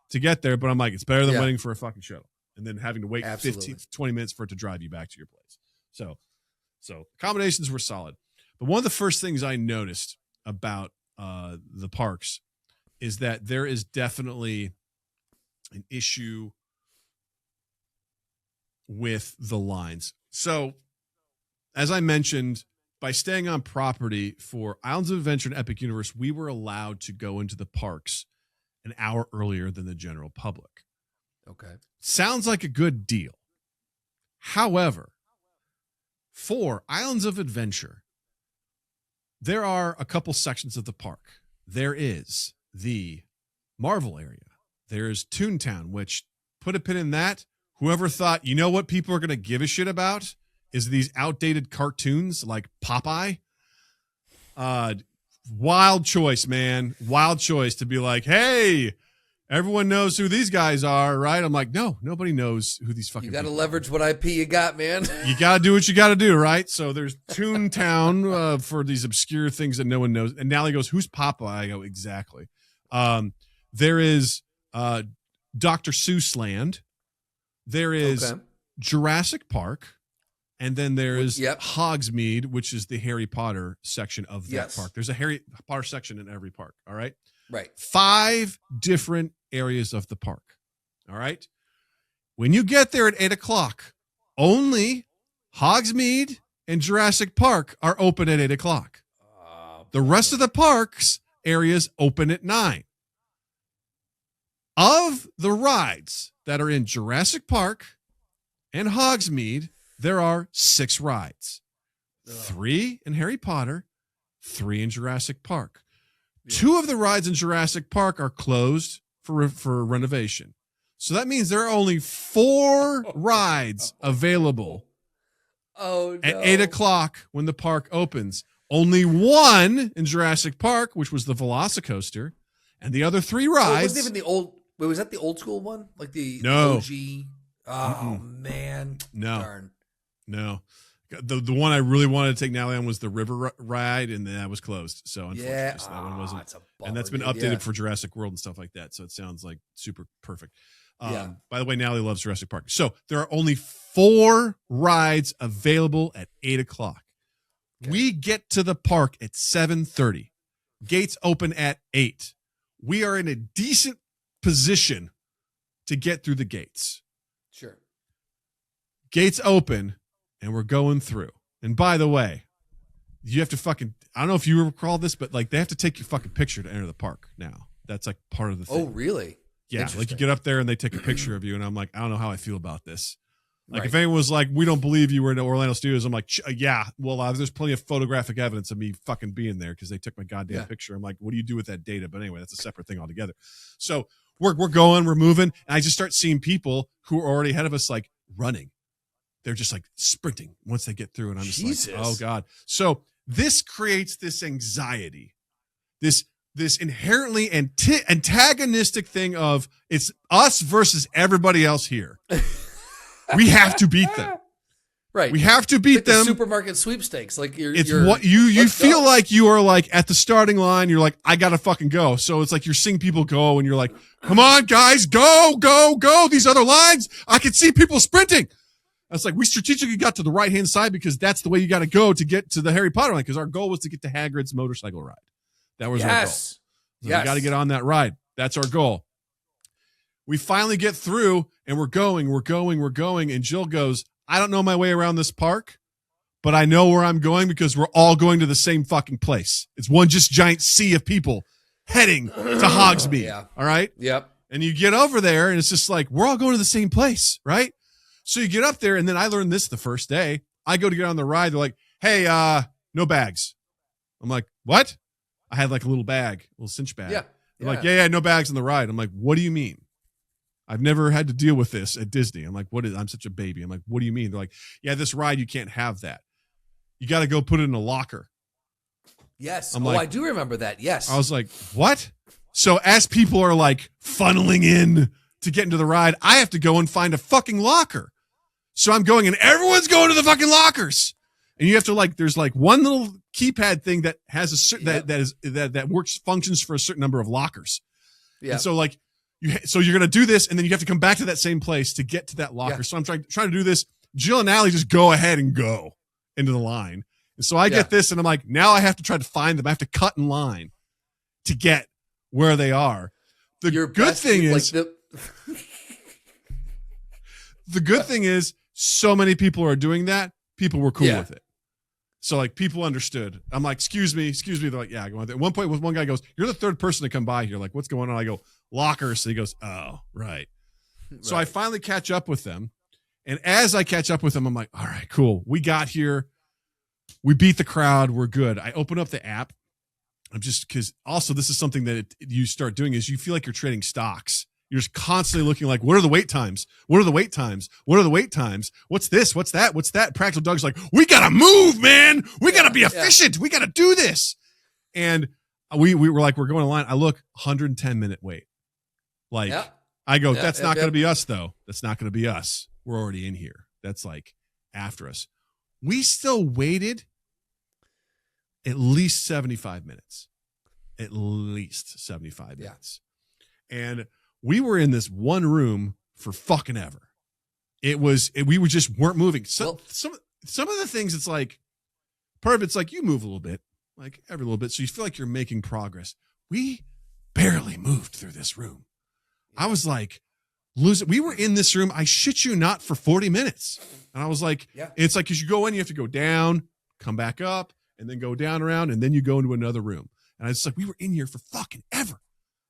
[SPEAKER 2] to get there. But I'm like, it's better than waiting for a fucking shuttle and then having to wait 15, 20 minutes for it to drive you back to your place. So accommodations were solid. But one of the first things I noticed about the parks is that there is definitely an issue with the lines. So as I mentioned, by staying on property for Islands of Adventure and Epic Universe, we were allowed to go into the parks an hour earlier than the general public.
[SPEAKER 3] Okay.
[SPEAKER 2] Sounds like a good deal. However, for Islands of Adventure, there are a couple sections of the park. There is the Marvel area. There's Toontown, which, put a pin in that. Whoever thought, you know what people are going to give a shit about is these outdated cartoons like Popeye. Wild choice, man. Wild choice to be like, hey, everyone knows who these guys are, right? I'm like, no, nobody knows who these fucking
[SPEAKER 3] people are. You got to leverage
[SPEAKER 2] are.
[SPEAKER 3] What IP you got, man.
[SPEAKER 2] You got to do what you got to do, right? So there's Toontown for these obscure things that no one knows. And Natalie goes, who's Popeye? I go, exactly. There is Dr. Seuss Land. There is Jurassic Park. And then there is Hogsmeade, which is the Harry Potter section of that park. There's a Harry Potter section in every park, all right?
[SPEAKER 3] Right.
[SPEAKER 2] 5 different areas of the park, all right? When you get there at 8 o'clock, only Hogsmeade and Jurassic Park are open at 8 o'clock. The rest of the parks areas open at 9. Of the rides that are in Jurassic Park and Hogsmeade, there are 6 rides. 3 in Harry Potter, 3 in Jurassic Park. 2 of the rides in Jurassic Park are closed for renovation. So that means there are only 4 rides available at 8 o'clock when the park opens. Only 1 in Jurassic Park, which was the Velocicoaster, and the other 3 rides.
[SPEAKER 3] Wasn't even the old. Wait, was that the old school one? Like the
[SPEAKER 2] no.
[SPEAKER 3] OG? Oh, man.
[SPEAKER 2] No.
[SPEAKER 3] Darn.
[SPEAKER 2] No. The one I really wanted to take Natalie on was the river ride, and that was closed. So unfortunately, so that one wasn't.
[SPEAKER 3] That's a bummer,
[SPEAKER 2] and that's been
[SPEAKER 3] dude.
[SPEAKER 2] updated for Jurassic World and stuff like that. So it sounds like super perfect.
[SPEAKER 3] Yeah.
[SPEAKER 2] By the way, Natalie loves Jurassic Park. So there are only 4 rides available at 8:00.
[SPEAKER 3] Okay.
[SPEAKER 2] We get to the park at 7:30. Gates open at 8. We are in a decent position to get through the gates.
[SPEAKER 3] Sure.
[SPEAKER 2] Gates open, and we're going through. And by the way, you have to fucking, I don't know if you recall this, but like they have to take your fucking picture to enter the park now. That's like part of the thing.
[SPEAKER 3] Oh, really?
[SPEAKER 2] Yeah. Like you get up there and they take a picture of you, and I'm like, I don't know how I feel about this. Like
[SPEAKER 3] Right.
[SPEAKER 2] if anyone was like, we don't believe you were in Orlando Studios, I'm like, yeah, well, there's plenty of photographic evidence of me fucking being there because they took my goddamn picture. I'm like, what do you do with that data? But anyway, that's a separate thing altogether. So we're going, we're moving, and I just start seeing people who are already ahead of us like running. They're just like sprinting once they get through, and I'm just like, oh God. So this creates this anxiety, this inherently antagonistic thing of it's us versus everybody else here. We have to beat them.
[SPEAKER 3] Right.
[SPEAKER 2] We have to beat
[SPEAKER 3] like
[SPEAKER 2] them.
[SPEAKER 3] The supermarket sweepstakes. Like
[SPEAKER 2] it's what you feel like you are like at the starting line. You're like, I gotta fucking go. So it's like you're seeing people go, and you're like, come on, guys, go. These other lines, I can see people sprinting. It's like we strategically got to the right hand side because that's the way you got to go to get to the Harry Potter line. Because our goal was to get to Hagrid's motorcycle ride. That was our goal. So we got to get on that ride. That's our goal. We finally get through, and we're going. And Jill goes, I don't know my way around this park, but I know where I'm going because we're all going to the same fucking place. It's one just giant sea of people heading to Hogsmeade.
[SPEAKER 3] Yeah.
[SPEAKER 2] All right?
[SPEAKER 3] Yep.
[SPEAKER 2] And you get over there, and it's just like, we're all going to the same place, right? So you get up there, and then I learned this the first day. I go to get on the ride. They're like, hey, no bags. I'm like, what? I had like a little bag, a little cinch bag.
[SPEAKER 3] Yeah.
[SPEAKER 2] They're like, yeah, no bags on the ride. I'm like, what do you mean? I've never had to deal with this at Disney. I'm like, I'm such a baby. I'm like, what do you mean? They're like, yeah, this ride, you can't have that. You got to go put it in a locker.
[SPEAKER 3] Yes.
[SPEAKER 2] I'm like,
[SPEAKER 3] I do remember that. Yes.
[SPEAKER 2] I was like, what? So as people are like funneling in to get into the ride, I have to go and find a fucking locker. So I'm going, and everyone's going to the fucking lockers. And you have to like, there's like one little keypad thing that has a certain, that works, functions for a certain number of lockers. Yeah. And so like, so you're going to do this, and then you have to come back to that same place to get to that locker. Yeah. So I'm trying to do this. Jill and Allie just go ahead and go into the line. And so I get this, and I'm like, now I have to try to find them. I have to cut in line to get where they are. The good thing is, the good thing is, so many people are doing that. People were cool with it. So like people understood. I'm like, excuse me. They're like, yeah, go on there. At one point, one guy goes, you're the third person to come by here. Like, what's going on? I go, lockers. So he goes, oh, right. So I finally catch up with them. And as I catch up with them, I'm like, all right, cool. We got here. We beat the crowd. We're good. I open up the app. I'm just, because also this is something that you start doing is you feel like you're trading stocks. You're just constantly looking like, what are the wait times? What are the wait times? What are the wait times? What's this? What's that? What's that? Practical Doug's like, we got to move, man. We got to be efficient. We got to do this. And we were like, we're going to line. I look, 110-minute wait. Like, I go, that's not going to be us, though. That's not going to be us. We're already in here. That's like after us. We still waited at least 75 minutes. At least 75 minutes. And we were in this one room for fucking ever. We weren't moving. So some of the things, it's like, part of it's like you move a little bit, like every little bit. So you feel like you're making progress. We barely moved through this room. I was like, we were in this room, I shit you not, for 40 minutes. And I was like, it's like, as you go in, you have to go down, come back up, and then go down around, and then you go into another room. And I was like, we were in here for fucking ever.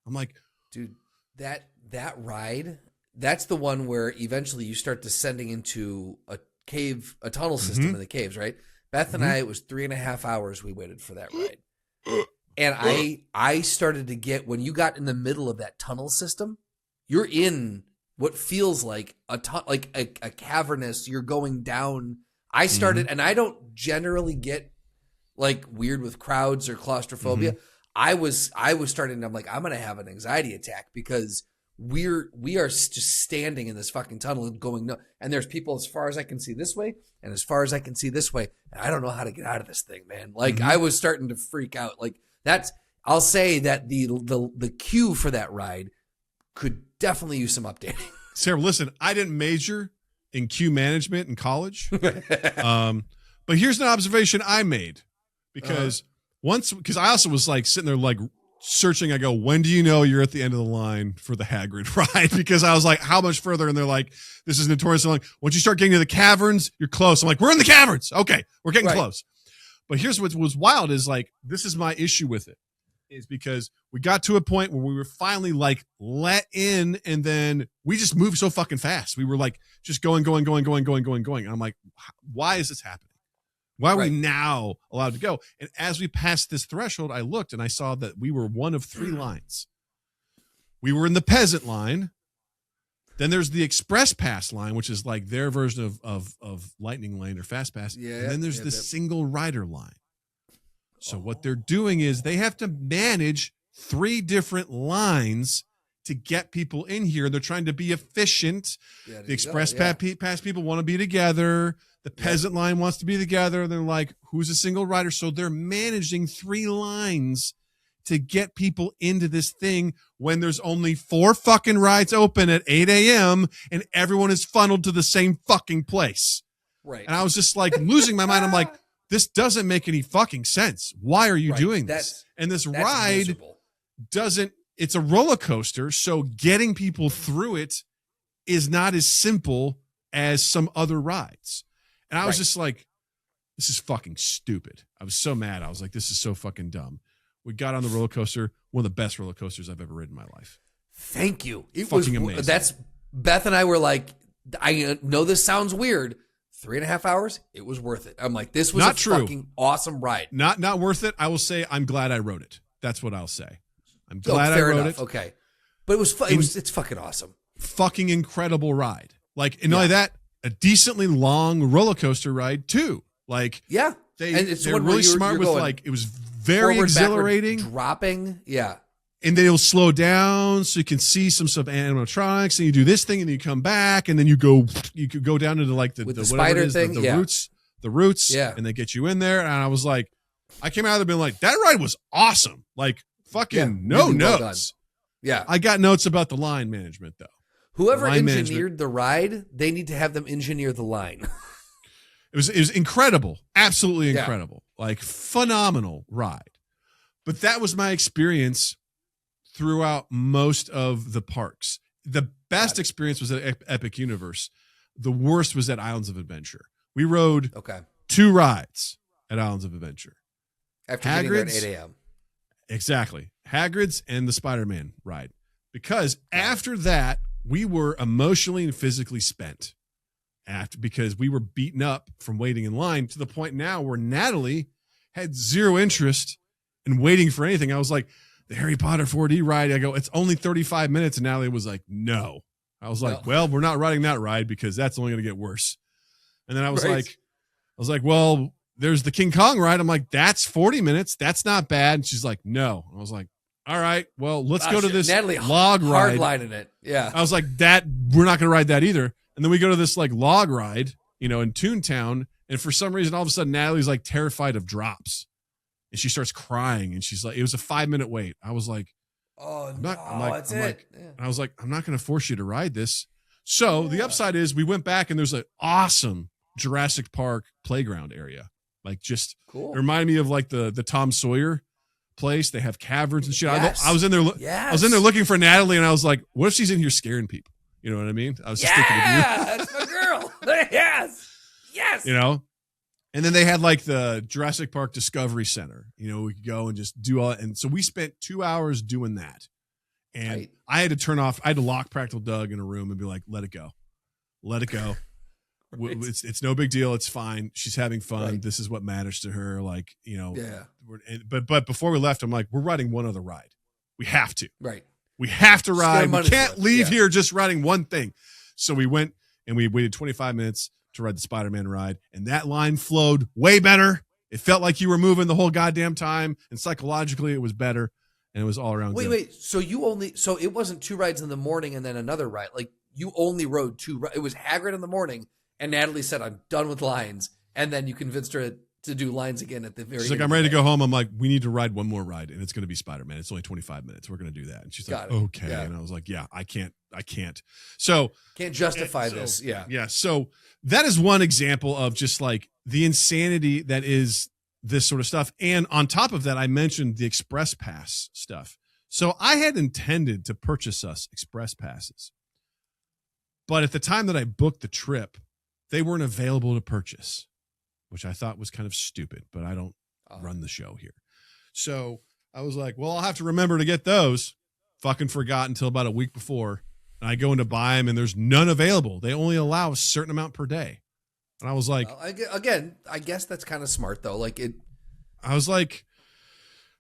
[SPEAKER 2] I'm like,
[SPEAKER 3] dude, that ride, that's the one where eventually you start descending into a cave, a tunnel system in the caves, right? Beth and I, it was 3.5 hours we waited for that ride. And I started to get, when you got in the middle of that tunnel system, you're in what feels like a cavernous, you're going down. I started, and I don't generally get like weird with crowds or claustrophobia. I was starting, I'm like, I'm going to have an anxiety attack because we are just standing in this fucking tunnel and going no. And there's people as far as I can see this way and as far as I can see this way. And I don't know how to get out of this thing, man. Like I was starting to freak out. Like I'll say that the queue for that ride could definitely use some updating.
[SPEAKER 2] Sarah, listen, I didn't major in queue management in college. But here's an observation I made because because I also was like sitting there like searching. I go, when do you know you're at the end of the line for the Hagrid ride? Because I was like, how much further? And they're like, this is notoriously long. Once you start getting to the caverns, you're close. I'm like, we're in the caverns. Okay, we're getting close. But here's what was wild is like, this is my issue with it, is because we got to a point where we were finally like let in, and then we just moved so fucking fast. We were like just going. And I'm like, why is this happening? Why are we now allowed to go? And as we passed this threshold, I looked and I saw that we were one of 3 lines. We were in the peasant line. Then there's the express pass line, which is like their version of lightning lane or fast pass. Yeah, and then there's the single rider line. So what they're doing is they have to manage 3 different lines to get people in here. They're trying to be efficient. The express pass people want to be together. The peasant line wants to be together. They're like, who's a single rider? So they're managing 3 lines to get people into this thing when there's only 4 fucking rides open at 8 a.m. and everyone is funneled to the same fucking place. Right. And I was just like losing my mind. I'm like, this doesn't make any fucking sense. Why are you doing this? And this ride doesn't, it's a roller coaster. So getting people through it is not as simple as some other rides. And I was just like, this is fucking stupid. I was so mad. I was like, this is so fucking dumb. We got on the roller coaster, one of the best roller coasters I've ever ridden in my life.
[SPEAKER 3] Thank you. It
[SPEAKER 2] fucking
[SPEAKER 3] was
[SPEAKER 2] amazing.
[SPEAKER 3] That's Beth and I were like, I know this sounds weird. 3.5 hours, it was worth it. I'm like, this was not fucking awesome ride.
[SPEAKER 2] Not worth it. I will say I'm glad I rode it. That's what I'll say. I'm glad I rode it.
[SPEAKER 3] Okay. But it was it's fucking awesome.
[SPEAKER 2] Fucking incredible ride. Like, and not only that, a decently long roller coaster ride too. Like,
[SPEAKER 3] they're
[SPEAKER 2] really smart with like, it was very
[SPEAKER 3] forward,
[SPEAKER 2] exhilarating.
[SPEAKER 3] Dropping. Yeah.
[SPEAKER 2] And they'll slow down so you can see some stuff animatronics, and you do this thing and then you come back and then you could go down into like the
[SPEAKER 3] spider thing,
[SPEAKER 2] the roots, and they get you in there. And I was like, I came out of there being like, that ride was awesome. Like fucking no really notes.
[SPEAKER 3] Well,
[SPEAKER 2] I got notes about the line management though.
[SPEAKER 3] Whoever engineered the ride, they need to have them engineer the line.
[SPEAKER 2] It was incredible. Absolutely incredible. Like phenomenal ride. But that was my experience throughout most of the parks. The best experience was at Epic Universe. The worst was at Islands of Adventure. We rode 2 rides at Islands of Adventure.
[SPEAKER 3] After getting there at 8 a.m.
[SPEAKER 2] Exactly. Hagrid's and the Spider-Man ride. Because after that, we were emotionally and physically spent. Because we were beaten up from waiting in line to the point now where Natalie had 0 interest in waiting for anything. I was like, the Harry Potter 4D ride. I go, it's only 35 minutes. And Natalie was like, no. I was like, well, we're not riding that ride because that's only going to get worse. And then I was like, well, there's the King Kong ride. I'm like, that's 40 minutes. That's not bad. And she's like, no. I was like, all right, well, let's go to this
[SPEAKER 3] Natalie
[SPEAKER 2] log ride.
[SPEAKER 3] Hardlining it. Yeah.
[SPEAKER 2] I was like, we're not going to ride that either. And then we go to this like log ride, in Toontown. And for some reason, all of a sudden, Natalie's like terrified of drops. And she starts crying, and she's like, it was a 5-minute wait. I was like,
[SPEAKER 3] that's it.
[SPEAKER 2] I was like, I'm not going to force you to ride this. So the upside is we went back and there's an awesome Jurassic Park playground area. Like just cool. It reminded me of like the Tom Sawyer place. They have caverns and shit.
[SPEAKER 3] Yes.
[SPEAKER 2] I was in there. I was in there looking for Natalie, and I was like, what if she's in here scaring people? You know what I mean? I was just thinking of you.
[SPEAKER 3] That's my girl. Yes.
[SPEAKER 2] And then they had like the Jurassic Park Discovery Center. We could go and just do all. And so we spent 2 hours doing that. And I had to lock Practical Doug in a room and be like, let it go. Right. It's no big deal. It's fine. She's having fun. Right. This is what matters to her. Like, but before we left, I'm like, we're riding one other ride. We have to.
[SPEAKER 3] Right.
[SPEAKER 2] We have to ride. We can't leave here just riding one thing. So we went and we waited 25 minutes to ride the Spider-Man ride. And that line flowed way better. It felt like you were moving the whole goddamn time. And psychologically, it was better. and it was all around.
[SPEAKER 3] Wait. So it wasn't 2 rides in the morning and then another ride. Like you only rode 2. It was Hagrid in the morning, and Natalie said, "I'm done with lines," and then you convinced her to do lines again at the very.
[SPEAKER 2] She's like, "I'm ready to go home." I'm like, "We need to ride one more ride, and it's going to be Spider-Man. It's only 25 minutes. We're going to do that." And she's like, "Okay." Yeah. And I was like, "Yeah, I can't. So
[SPEAKER 3] can't justify this." Yeah.
[SPEAKER 2] Yeah. So that is one example of just like the insanity that is this sort of stuff. And on top of that, I mentioned the Express Pass stuff. So I had intended to purchase us Express Passes, but at the time that I booked the trip, they weren't available to purchase, which I thought was kind of stupid, but I don't run the show here. So I was like, well, I'll have to remember to get those. Fucking forgot until about a week before. And I go in to buy them and there's none available. They only allow a certain amount per day. And I was like,
[SPEAKER 3] again, I guess that's kind of smart though.
[SPEAKER 2] I was like,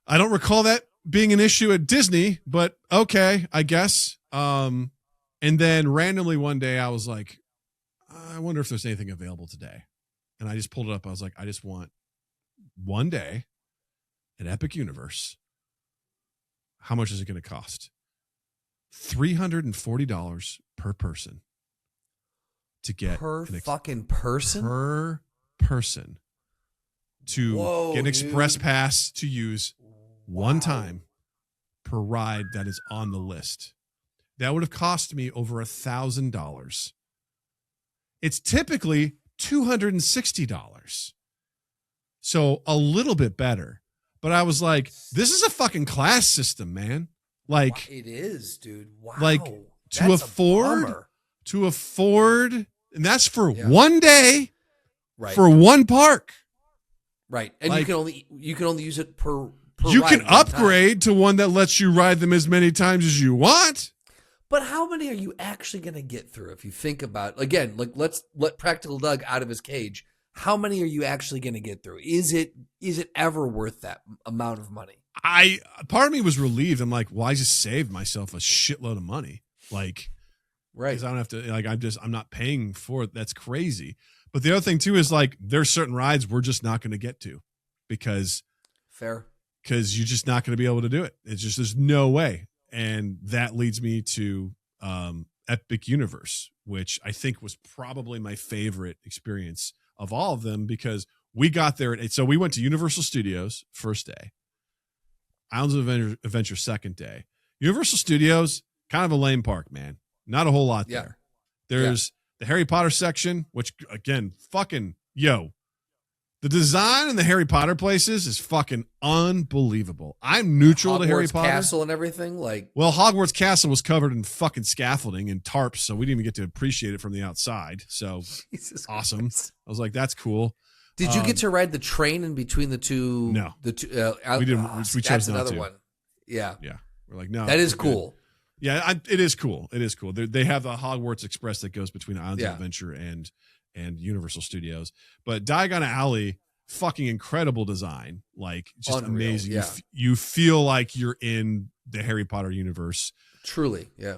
[SPEAKER 2] I don't recall that being an issue at Disney, but okay, I guess. And then randomly one day I was like, I wonder if there's anything available today. And I just pulled it up. I was like, I just want one day at Epic Universe. How much is it going to cost? $340 per person to get
[SPEAKER 3] fucking person
[SPEAKER 2] per person to get an Express Pass to use one time per ride that is on the list. That would have cost me over $1,000. It's typically $260. So a little bit better. But I was like, this is a fucking class system, man. Like
[SPEAKER 3] it is, dude. Wow.
[SPEAKER 2] Like to afford, and that's for one day,
[SPEAKER 3] right? For
[SPEAKER 2] one park,
[SPEAKER 3] right? And like, you can only use it per
[SPEAKER 2] you
[SPEAKER 3] ride
[SPEAKER 2] can upgrade to one that lets you ride them as many times as you want.
[SPEAKER 3] But how many are you actually going to get through? If you think about, again, like let's let Practical Doug out of his cage. How many are you actually going to get through? Is it ever worth that amount of money?
[SPEAKER 2] Part of me was relieved. I'm like, well, I just saved myself a shitload of money. Like, right. Because I don't have to, like, I'm not paying for it. That's crazy. But the other thing too is like, there's certain rides we're just not going to get to because you're just not going to be able to do it. It's just, there's no way. And that leads me to Epic Universe, which I think was probably my favorite experience of all of them because we got there. So we went to Universal Studios first day, Islands of Adventure second day. Universal Studios, kind of a lame park, man. Not a whole lot there. There's the Harry Potter section, which again, fucking the design in the Harry Potter places is fucking unbelievable. I'm neutral to Harry Potter.
[SPEAKER 3] Castle and everything.
[SPEAKER 2] Well, Hogwarts Castle was covered in fucking scaffolding and tarps, so we didn't even get to appreciate it from the outside. So awesome. Christ. I was like, that's cool.
[SPEAKER 3] Did you get to ride the train in between the two?
[SPEAKER 2] No.
[SPEAKER 3] We
[SPEAKER 2] didn't. We chose not to.
[SPEAKER 3] One. Yeah.
[SPEAKER 2] Yeah. We're like, no.
[SPEAKER 3] That is cool.
[SPEAKER 2] Good. Yeah, it is cool. It is cool. They have the Hogwarts Express that goes between Islands of Adventure and Universal Studios. But Diagon Alley, fucking incredible design. Like, just unreal, amazing. Yeah. You feel like you're in the Harry Potter universe.
[SPEAKER 3] Truly, yeah.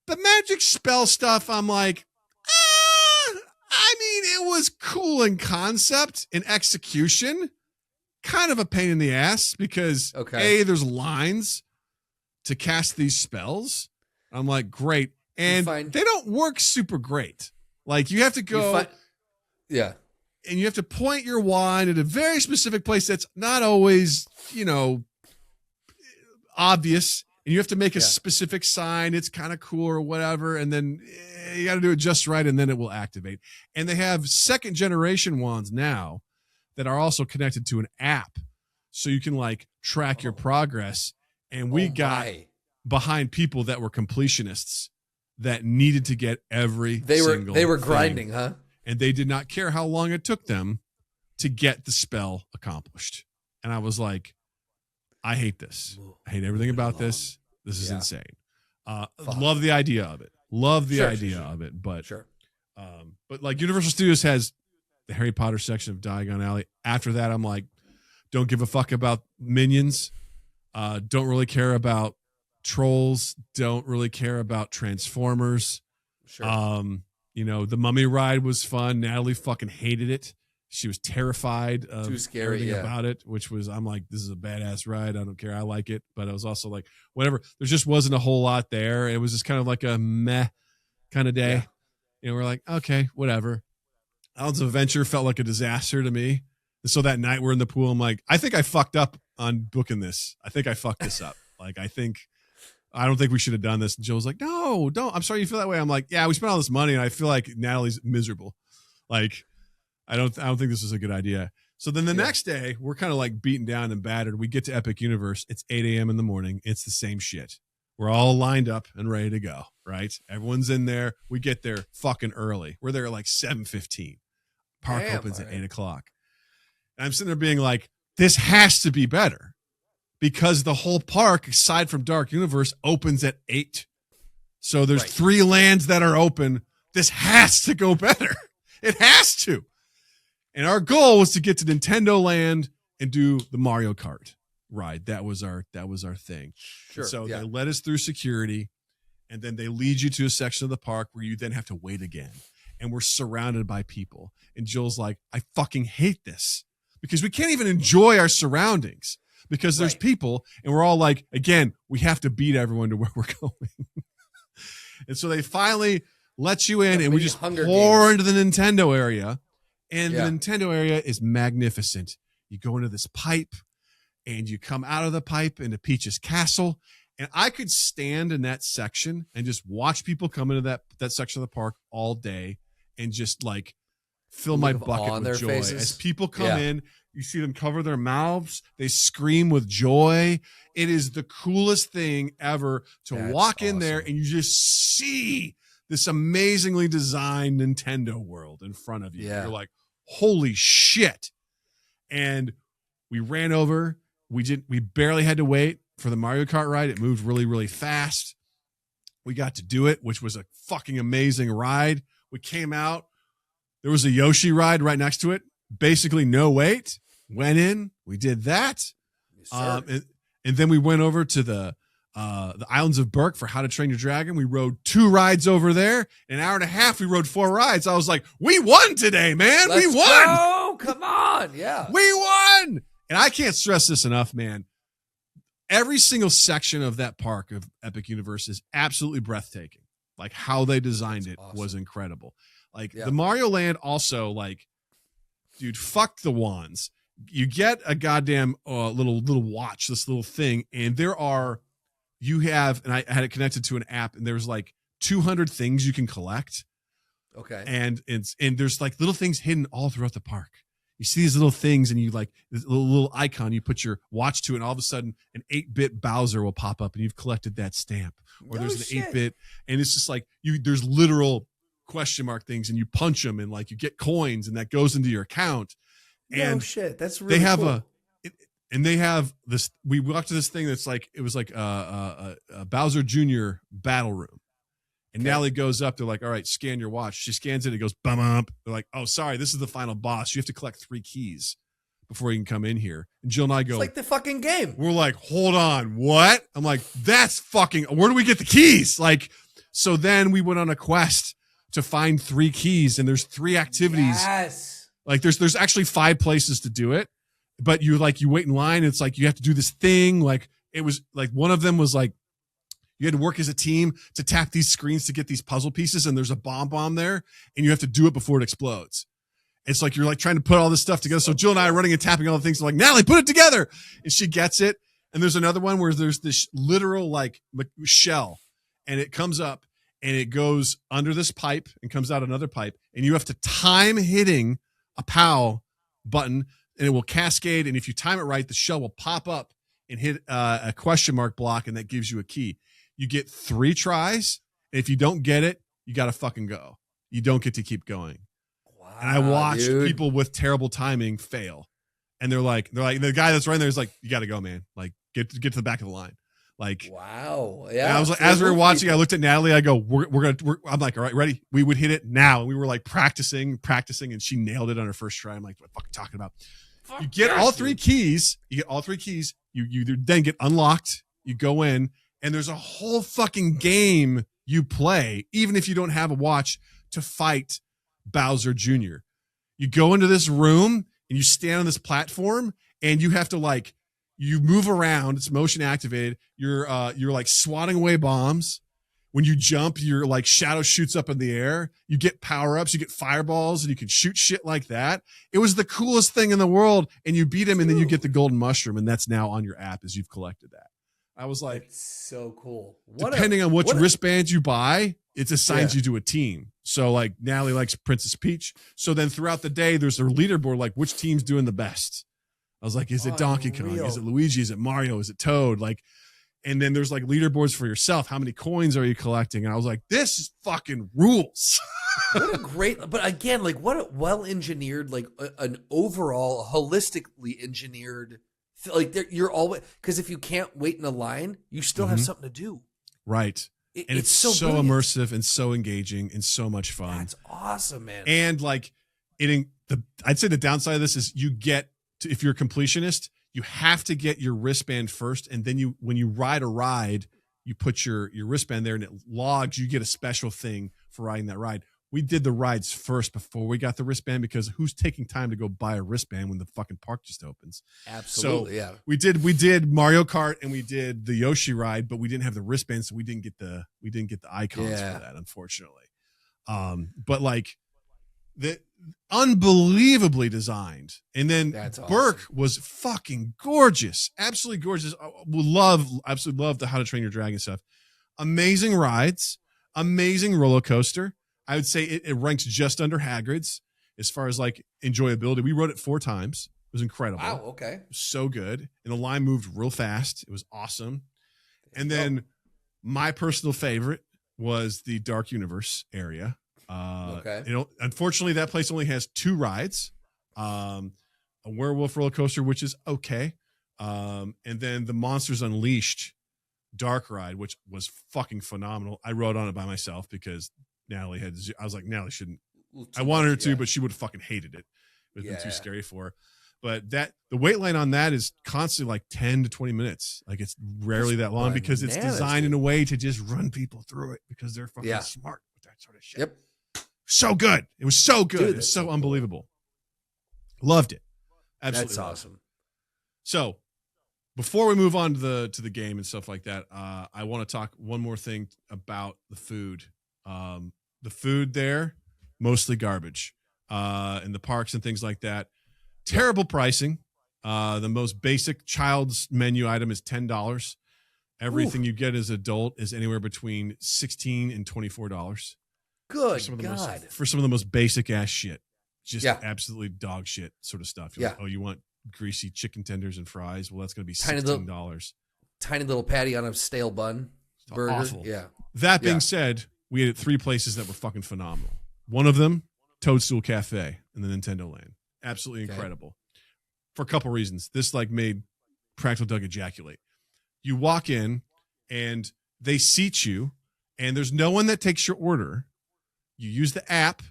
[SPEAKER 2] The magic spell stuff, I'm like, I mean, it was cool in concept. In execution, kind of a pain in the ass because, A, there's lines to cast these spells. I'm like, great. And they don't work super great. Like, you have to go. And you have to point your wand at a very specific place that's not always, obvious. And you have to make a specific sign. It's kind of cool or whatever. And then you got to do it just right. And then it will activate. And they have second generation wands now that are also connected to an app. So you can like track your progress. And we got behind people that were completionists that needed to get every single
[SPEAKER 3] They were
[SPEAKER 2] thing.
[SPEAKER 3] grinding, huh?
[SPEAKER 2] And they did not care how long it took them to get the spell accomplished. And I was like, I hate this. I hate everything about this. This is insane. Love the idea of it. Love the idea of it. But but like Universal Studios has the Harry Potter section of Diagon Alley. After that, I'm like, don't give a fuck about Minions. Don't really care about Trolls. Don't really care about Transformers. The Mummy ride was fun. Natalie fucking hated it. She was terrified of
[SPEAKER 3] Too scary,
[SPEAKER 2] everything
[SPEAKER 3] yeah.
[SPEAKER 2] about it, which was, I'm like, this is a badass ride. I don't care. I like it. But I was also like, whatever. There just wasn't a whole lot there. It was just kind of like a meh kind of day.
[SPEAKER 3] Yeah.
[SPEAKER 2] You know, we're like, okay, whatever. Islands of Adventure felt like a disaster to me. And so that night we're in the pool. I'm like, I think I fucked up on booking this. I think I fucked this up. Like, I don't think we should have done this. And Joe's like, no, don't. I'm sorry you feel that way. I'm like, yeah, we spent all this money and I feel like Natalie's miserable. Like, I don't think this is a good idea. So then the next day we're kind of like beaten down and battered. We get to Epic Universe. It's 8 a.m. in the morning. It's the same shit. We're all lined up and ready to go, right? Everyone's in there. We get there fucking early. We're there at like 7:15. Park opens at 8 o'clock. And I'm sitting there being like, this has to be better because the whole park, aside from Dark Universe, opens at 8. So there's 3 lands that are open. This has to go better. It has to. And our goal was to get to Nintendo Land and do the Mario Kart ride. That was our thing.
[SPEAKER 3] Sure.
[SPEAKER 2] And so they led us through security, and then they lead you to a section of the park where you then have to wait again. And we're surrounded by people. And Jill's like, I fucking hate this because we can't even enjoy our surroundings because there's people, and we're all like, again, we have to beat everyone to where we're going. And so they finally let you in, and we just pour into the Nintendo area. And the Nintendo area is magnificent. You go into this pipe, and you come out of the pipe into Peach's castle. And I could stand in that section and just watch people come into that section of the park all day and just like fill my bucket with joy. As people come in, you see them cover their mouths. They scream with joy. It is the coolest thing ever to walk in there and you just see this amazingly designed Nintendo world in front of you. You're like, holy shit. And we ran over. We barely had to wait for the Mario Kart ride. It moved really, really fast. We got to do it, which was a fucking amazing ride. We came out. There was a Yoshi ride right next to it. Basically no wait. Went in. We did that. Yes, and then we went over to the Islands of Berk for How to Train Your Dragon. We rode 2 rides over there. An hour and a half, we rode 4 rides. I was like, we won today, man. We won.
[SPEAKER 3] Go. Come on. Yeah.
[SPEAKER 2] We won. And I can't stress this enough, man. Every single section of that park of Epic Universe is absolutely breathtaking. Like how they designed it was incredible. Like the Mario Land also, like, dude, fuck the wands. You get a goddamn little watch, this little thing, and and I had it connected to an app, and there's like 200 things you can collect.
[SPEAKER 3] Okay.
[SPEAKER 2] And there's like little things hidden all throughout the park. You see these little things, and you like this little icon, you put your watch to, and all of a sudden an 8-bit Bowser will pop up, and you've collected that stamp. Or there's an 8-bit, and it's just like there's literal question mark things, and you punch them, and like you get coins, and that goes into your account. And
[SPEAKER 3] that's really cool.
[SPEAKER 2] They have this. We walked to this thing that's like it was like a Bowser Jr. battle room. And Natalie goes up. They're like, all right, scan your watch. She scans it. It goes, bum up. They're like, oh, sorry, this is the final boss. You have to collect 3 keys before you can come in here. And Jill and I go,
[SPEAKER 3] it's like the fucking game.
[SPEAKER 2] We're like, hold on, what? I'm like, that's fucking, where do we get the keys? Like, so then we went on a quest to find 3 keys, and there's 3 activities.
[SPEAKER 3] Yes.
[SPEAKER 2] Like there's actually 5 places to do it, but you wait in line. It's like, you have to do this thing. Like it was like, one of them was like, you had to work as a team to tap these screens to get these puzzle pieces, and there's a bomb there, and you have to do it before it explodes. It's like you're like trying to put all this stuff together. So Jill and I are running and tapping all the things. I'm like, Natalie, put it together, and she gets it. And there's another one where there's this literal like shell, and it comes up and it goes under this pipe and comes out another pipe, and you have to time hitting a POW button, and it will cascade. And if you time it right, the shell will pop up and hit a question mark block, and that gives you a key. You get 3 tries. And if you don't get it, you got to fucking go. You don't get to keep going. Wow, and I watched people with terrible timing fail. And they're like, the guy that's right there is like, you got to go, man. Like, get to the back of the line. Like, wow. Yeah. I was like, as we were watching, I looked at Natalie. I go, I'm like, all right, ready? We would hit it now. And we were like practicing. And she nailed it on her first try. I'm like, what the fuck are you talking about? You get all 3 keys. You get all 3 keys. You then get unlocked. You go in. And there's a whole fucking game you play, even if you don't have a watch, to fight Bowser Jr. You go into this room and you stand on this platform and you have to like, you move around. It's motion activated. You're like swatting away bombs. When you jump, your like shadow shoots up in the air. You get power ups, you get fireballs, and you can shoot shit like that. It was the coolest thing in the world. And you beat him, and then you get the golden mushroom, and that's now on your app as you've collected that. I was like,
[SPEAKER 3] that's so cool.
[SPEAKER 2] Depending on which wristbands you buy, it assigns you to a team. So like Natalie likes Princess Peach. So then throughout the day, there's a leaderboard like which team's doing the best. I was like, is it Donkey Kong? Is it Luigi? Is it Mario? Is it Toad? Like. And then there's like leaderboards for yourself. How many coins are you collecting? And I was like, this is fucking rules.
[SPEAKER 3] What a great, but again, like what a well-engineered, like an overall holistically engineered, like you're always, because if you can't wait in a line, you still have something to do.
[SPEAKER 2] Right. And it's so immersive and so engaging and so much fun.
[SPEAKER 3] That's awesome, man.
[SPEAKER 2] And like I'd say the downside of this is you get to, if you're a completionist, you have to get your wristband first, and then when you ride a ride, you put your wristband there, and it logs. You get a special thing for riding that ride. We did the rides first before we got the wristband because who's taking time to go buy a wristband when the fucking park just opens?
[SPEAKER 3] Absolutely,
[SPEAKER 2] so
[SPEAKER 3] yeah.
[SPEAKER 2] We did Mario Kart and we did the Yoshi ride, but we didn't have the wristband, so we didn't get the icons for that, unfortunately. But like the unbelievably designed, and then Burke was fucking gorgeous, absolutely gorgeous. Absolutely love the How to Train Your Dragon stuff. Amazing rides, amazing roller coaster. I would say it ranks just under Hagrid's as far as like enjoyability. We rode it 4 times. It was incredible.
[SPEAKER 3] Wow, okay.
[SPEAKER 2] It was so good, and the line moved real fast. It was awesome. And then my personal favorite was the Dark Universe area. Unfortunately, that place only has 2 rides. A werewolf roller coaster, which is okay. And then the Monsters Unleashed dark ride, which was fucking phenomenal. I rode on it by myself because Natalie I was like, Natalie shouldn't. I wanted her to, but she would have fucking hated it. It would have been too scary for her. But the wait line on that is constantly like 10 to 20 minutes. Like it's rarely that long because it's designed in a way to just run people through it because they're fucking smart with that sort of shit.
[SPEAKER 3] Yep.
[SPEAKER 2] So good. It was so good. Dude, it was so unbelievable. Loved it. Absolutely.
[SPEAKER 3] That's awesome.
[SPEAKER 2] So before we move on to the game and stuff like that, I want to talk one more thing about the food. The food there, mostly garbage. In the parks and things like that. Terrible pricing. The most basic child's menu item is $10. Everything you get as adult is anywhere between $16 and $24.
[SPEAKER 3] Good
[SPEAKER 2] for some of the most basic ass shit. Just absolutely dog shit sort of stuff. You're like, oh, you want greasy chicken tenders and fries? Well, that's going to be $16.
[SPEAKER 3] Tiny little patty on a stale bun. Burger.
[SPEAKER 2] Awful.
[SPEAKER 3] Yeah.
[SPEAKER 2] That being said, we ate at 3 places that were fucking phenomenal. One of them, Toadstool Cafe in the Nintendo Land. Absolutely incredible. For a couple reasons. This like made Practical Doug ejaculate. You walk in and they seat you, and there's no one that takes your order. You use the app,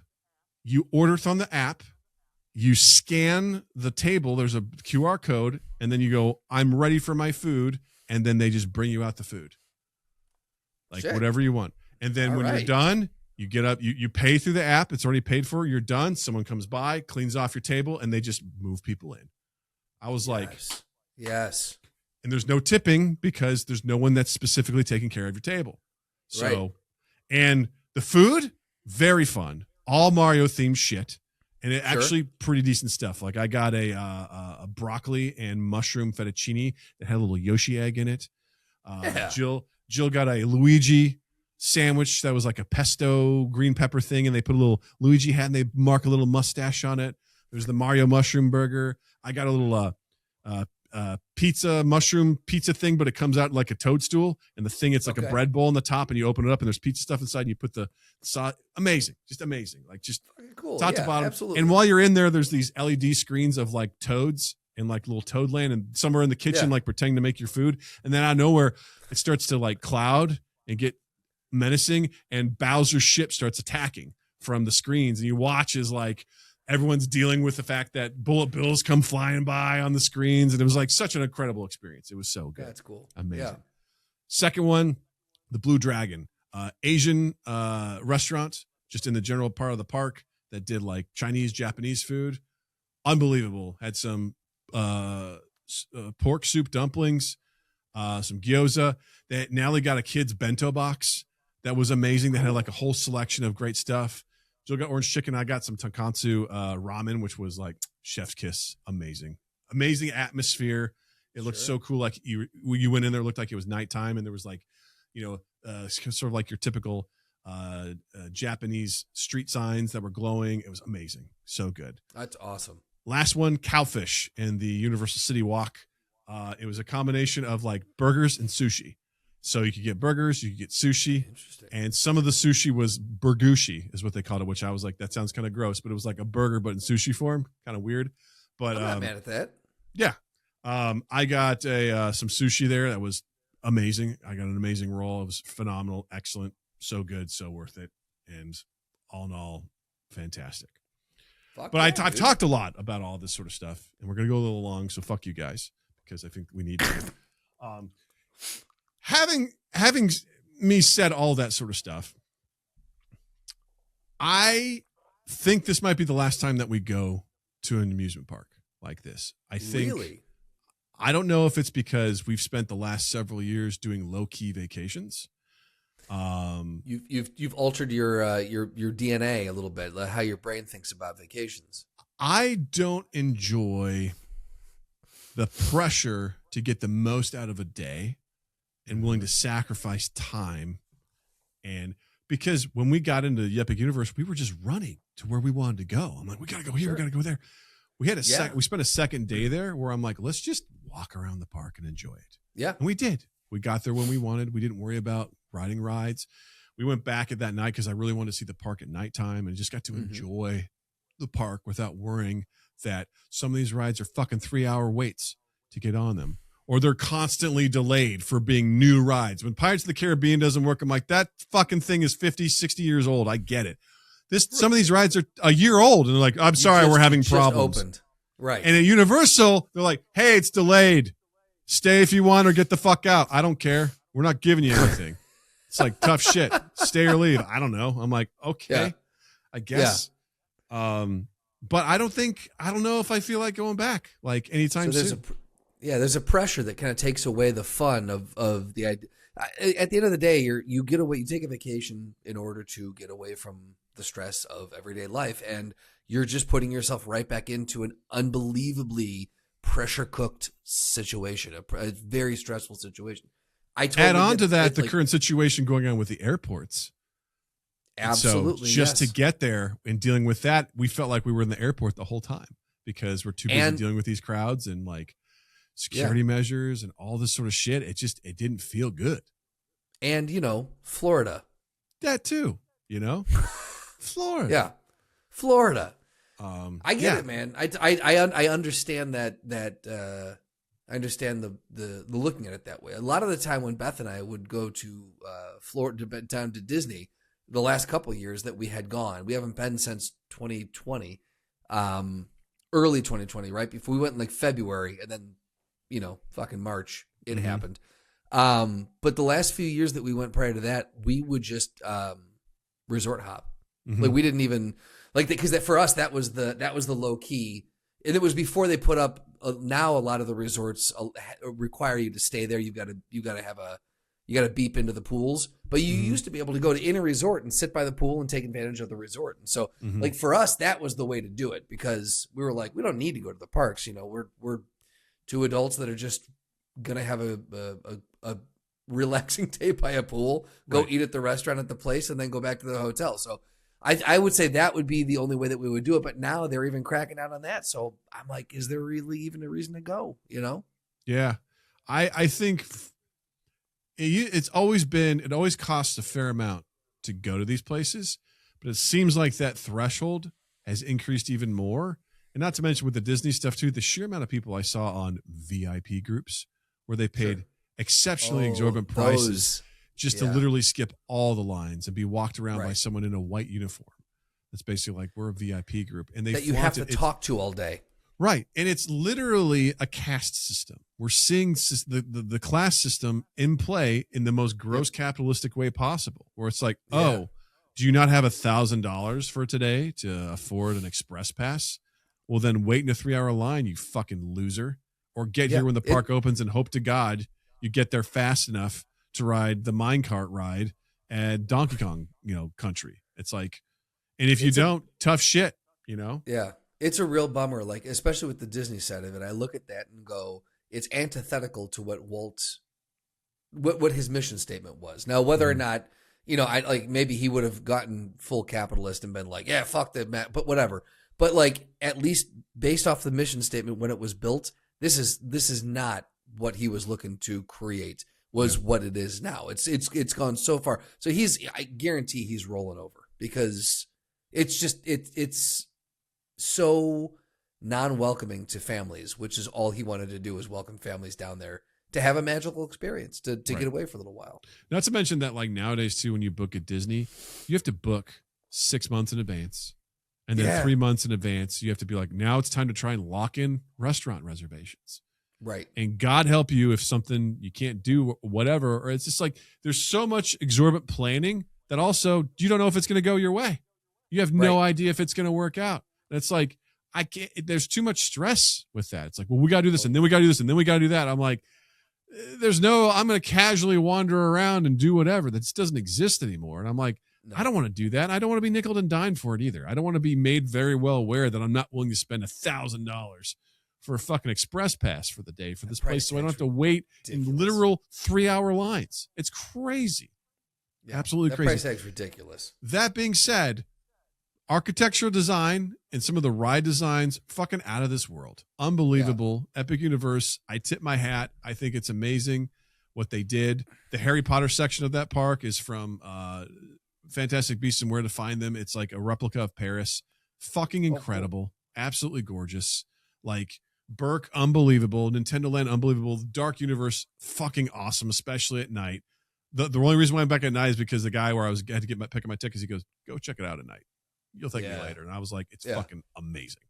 [SPEAKER 2] you order from the app, you scan the table, there's a QR code, and then you go, I'm ready for my food, and then they just bring you out the food. Like whatever you want. And then when you're done, you get up, you pay through the app, it's already paid for, you're done, someone comes by, cleans off your table, and they just move people in. I was like,
[SPEAKER 3] yes.
[SPEAKER 2] And there's no tipping because there's no one that's specifically taking care of your table. So, and the food, very fun, all Mario themed shit, and it actually pretty decent stuff. Like I got a broccoli and mushroom fettuccine that had a little Yoshi egg in it. Jill got a Luigi sandwich that was like a pesto green pepper thing, and they put a little Luigi hat and they mark a little mustache on it. There's the Mario mushroom burger. I got a little mushroom pizza thing, but it comes out like a toadstool, and the thing, it's like a bread bowl on the top, and you open it up and there's pizza stuff inside, and you put the sauce. Amazing. Just amazing. Like just
[SPEAKER 3] cool.
[SPEAKER 2] Top to bottom.
[SPEAKER 3] Absolutely.
[SPEAKER 2] And while you're in there's these LED screens of like toads and like little Toadland, and somewhere in the kitchen, like pretending to make your food. And then out of nowhere, it starts to like cloud and get menacing, and Bowser's ship starts attacking from the screens, and you watch as like everyone's dealing with the fact that bullet bills come flying by on the screens. And it was like such an incredible experience. It was so good.
[SPEAKER 3] That's cool.
[SPEAKER 2] Amazing.
[SPEAKER 3] Yeah.
[SPEAKER 2] Second one, the Blue Dragon, Asian restaurant just in the general part of the park. that did like Chinese, Japanese food. Unbelievable. Had some pork soup dumplings, some gyoza. Now they got a kid's bento box that was amazing. They had like a whole selection of great stuff. Jill got orange chicken. I got some tonkatsu ramen, which was like chef's kiss. Amazing atmosphere. It looked so cool. Like you went in there, it looked like it was nighttime, and there was like, sort of like your typical Japanese street signs that were glowing. It was amazing. So good.
[SPEAKER 3] That's awesome.
[SPEAKER 2] Last one, Cowfish in the Universal City Walk. It was a combination of like burgers and sushi. So you could get burgers, you could get sushi, and some of the sushi was burgushi is what they called it, which I was like, that sounds kind of gross, but it was like a burger, but in sushi form, kind of weird. But
[SPEAKER 3] I'm not mad at that.
[SPEAKER 2] Yeah. I got some sushi there. That was amazing. I got an amazing roll. It was phenomenal. Excellent. So good. So worth it. And all in all, fantastic. But I've talked a lot about all this sort of stuff, and we're going to go a little long. So fuck you guys, because I think we need to. Having me said all that sort of stuff, I think this might be the last time that we go to an amusement park like this. I think. Really? I don't know if it's because we've spent the last several years doing low key vacations.
[SPEAKER 3] You've altered your DNA a little bit, like how your brain thinks about vacations.
[SPEAKER 2] I don't enjoy the pressure to get the most out of a day and willing to sacrifice time. And because when we got into the Epic Universe, we were just running to where we wanted to go. I'm like, we got to go here. We got to go there. We had we spent a second day there where I'm like, let's just walk around the park and enjoy it.
[SPEAKER 3] Yeah.
[SPEAKER 2] And we did. We got there when we wanted. We didn't worry about riding rides. We went back at that night because I really wanted to see the park at nighttime and just got to enjoy the park without worrying that some of these rides are fucking 3-hour waits to get on them, or they're constantly delayed for being new rides. When Pirates of the Caribbean doesn't work, I'm like, that fucking thing is 50, 60 years old. I get it. Some of these rides are a year old, and they're like, I'm sorry, we're having problems.
[SPEAKER 3] Opened. Right.
[SPEAKER 2] And at Universal, they're like, hey, it's delayed. Stay if you want or get the fuck out. I don't care. We're not giving you anything. It's like tough shit. Stay or leave. I don't know. I'm like, okay, I guess. Yeah. But I don't know if I feel like going back like anytime soon.
[SPEAKER 3] There's a pressure that kind of takes away the fun of the idea. At the end of the day, you get away, you take a vacation in order to get away from the stress of everyday life, and you're just putting yourself right back into an unbelievably pressure cooked situation, a very stressful situation. I totally
[SPEAKER 2] add on to that the current situation going on with the airports.
[SPEAKER 3] Absolutely.
[SPEAKER 2] So just to get there and dealing with that, we felt like we were in the airport the whole time because we're too busy dealing with these crowds and like security measures and all this sort of shit. It didn't feel good.
[SPEAKER 3] And Florida.
[SPEAKER 2] That too, Florida.
[SPEAKER 3] Yeah. Florida. I get it, man. I understand that I understand the looking at it that way. A lot of the time when Beth and I would go to Florida, down to Disney, the last couple of years that we had gone, we haven't been since 2020, early 2020, right before we went in like February, and then fucking March it happened. But the last few years that we went prior to that, we would just resort hop. Like we didn't even because for us that was the low key, and it was before they put up. Now a lot of the resorts require you to stay there. You got to beep into the pools, but you used to be able to go to in a resort and sit by the pool and take advantage of the resort. And so like for us, that was the way to do it because we were like, we don't need to go to the parks. We're two adults that are just going to have a relaxing day by a pool, go eat at the restaurant at the place, and then go back to the hotel. So I would say that would be the only way that we would do it. But now they're even cracking out on that. So I'm like, is there really even a reason to go?
[SPEAKER 2] Yeah. I think it always costs a fair amount to go to these places, but it seems like that threshold has increased even more. And not to mention with the Disney stuff too, the sheer amount of people I saw on VIP groups where they paid exceptionally exorbitant prices just to literally skip all the lines and be walked around by someone in a white uniform. That's basically like, we're a VIP group, and that
[SPEAKER 3] you have to talk to all day.
[SPEAKER 2] Right. And it's literally a caste system. We're seeing the class system in play in the most gross capitalistic way possible, where it's like, Do you not have $1,000 for today to afford an express pass? Well, then wait in a 3-hour line, you fucking loser. Or get here when the park opens and hope to God you get there fast enough to ride the minecart ride at Donkey Kong, country. It's like, and if you don't, tough shit,
[SPEAKER 3] Yeah. It's a real bummer. Like, especially with the Disney side of it, I look at that and go, it's antithetical to what his mission statement was. Now, whether or not, I like, maybe he would have gotten full capitalist and been like, yeah, fuck that, Matt, but whatever. But like, at least based off the mission statement when it was built, this is not what he was looking to create. Was what it is now. It's gone so far. So I guarantee he's rolling over because it's just it's so non-welcoming to families, which is all he wanted to do, was welcome families down there to have a magical experience, to get away for a little while.
[SPEAKER 2] Not to mention that, like, nowadays too, when you book at Disney, you have to book 6 months in advance, and then 3 months in advance you have to be like, now it's time to try and lock in restaurant reservations.
[SPEAKER 3] Right.
[SPEAKER 2] And God help you if something you can't do, whatever. Or it's just like, there's so much exorbitant planning that also you don't know if it's going to go your way. You have no idea if it's going to work out. And it's like, there's too much stress with that. It's like, well, we got to do this, and then we got to do this, and then we got to do that. I'm like, I'm going to casually wander around and do whatever. That just doesn't exist anymore. And I'm like, I don't want to do that. I don't want to be nickeled and dimed for it either. I don't want to be made very well aware that I'm not willing to spend $1,000 for a fucking express pass for the day for this place, so I don't have to wait in literal 3-hour lines. It's crazy. Yeah, absolutely crazy.
[SPEAKER 3] Price tag's ridiculous.
[SPEAKER 2] That being said, architectural design and some of the ride designs, fucking out of this world. Unbelievable. Yeah. Epic Universe. I tip my hat. I think it's amazing what they did. The Harry Potter section of that park is from Fantastic Beasts and Where to Find Them. It's like a replica of Paris. Fucking incredible. Cool. Absolutely gorgeous. Like, Burke, unbelievable. Nintendo Land, unbelievable. Dark Universe, fucking awesome, especially at night. The only reason why I'm back at night is because the guy where I had to pick up my tickets, he goes, go check it out at night. You'll thank me later. And I was like, it's fucking amazing.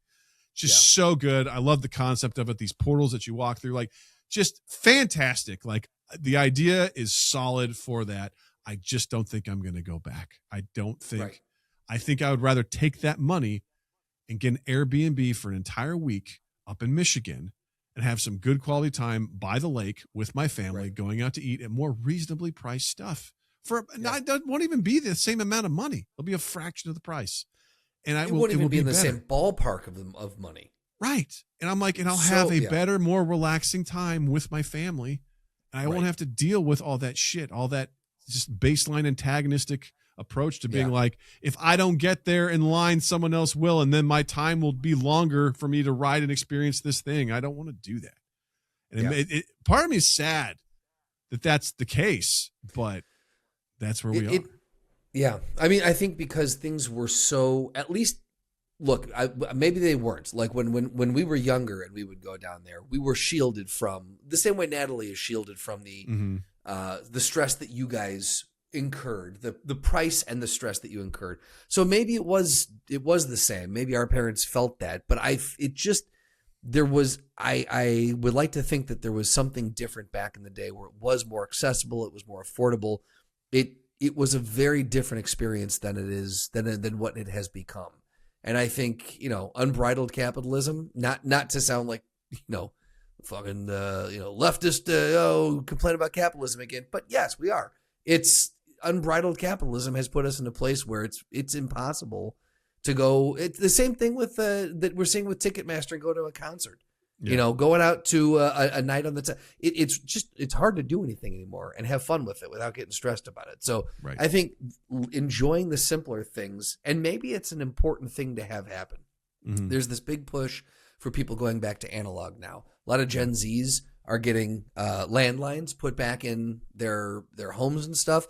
[SPEAKER 2] Just so good. I love the concept of it. These portals that you walk through, like, just fantastic. Like, the idea is solid for that. I just don't think I'm going to go back. I don't think. I think I would rather take that money and get an Airbnb for an entire week up in Michigan and have some good quality time by the lake with my family, going out to eat at more reasonably priced stuff. It won't even be the same amount of money. It'll be a fraction of the price. And it won't even be in the same
[SPEAKER 3] ballpark of money.
[SPEAKER 2] Right. And I'm like, and I'll have a better, more relaxing time with my family. And I won't have to deal with all that shit, all that just baseline antagonistic approach to being like, if I don't get there in line, someone else will, and then my time will be longer for me to ride and experience this thing. I don't want to do that. And part of me is sad that that's the case, but that's where we are.
[SPEAKER 3] Yeah. I mean, I think because things were so, at least, look, maybe they weren't. Like when we were younger and we would go down there, we were shielded from, the same way Natalie is shielded from the stress that you guys incurred, the price and the stress that you incurred. So maybe it was the same. Maybe our parents felt that, but I would like to think that there was something different back in the day where it was more accessible, it was more affordable. It was a very different experience than what it has become. And I think, unbridled capitalism, not to sound like, fucking leftist complain about capitalism again, but yes, we are. It's unbridled capitalism has put us in a place where it's impossible to go. It's the same thing with that we're seeing with Ticketmaster and go to a concert. Going out to a night on the it's hard to do anything anymore and have fun with it without getting stressed about it. So I think enjoying the simpler things, and maybe it's an important thing to have happen. Mm-hmm. There's this big push for people going back to analog now. A lot of Gen Zs are getting landlines put back in their homes and stuff.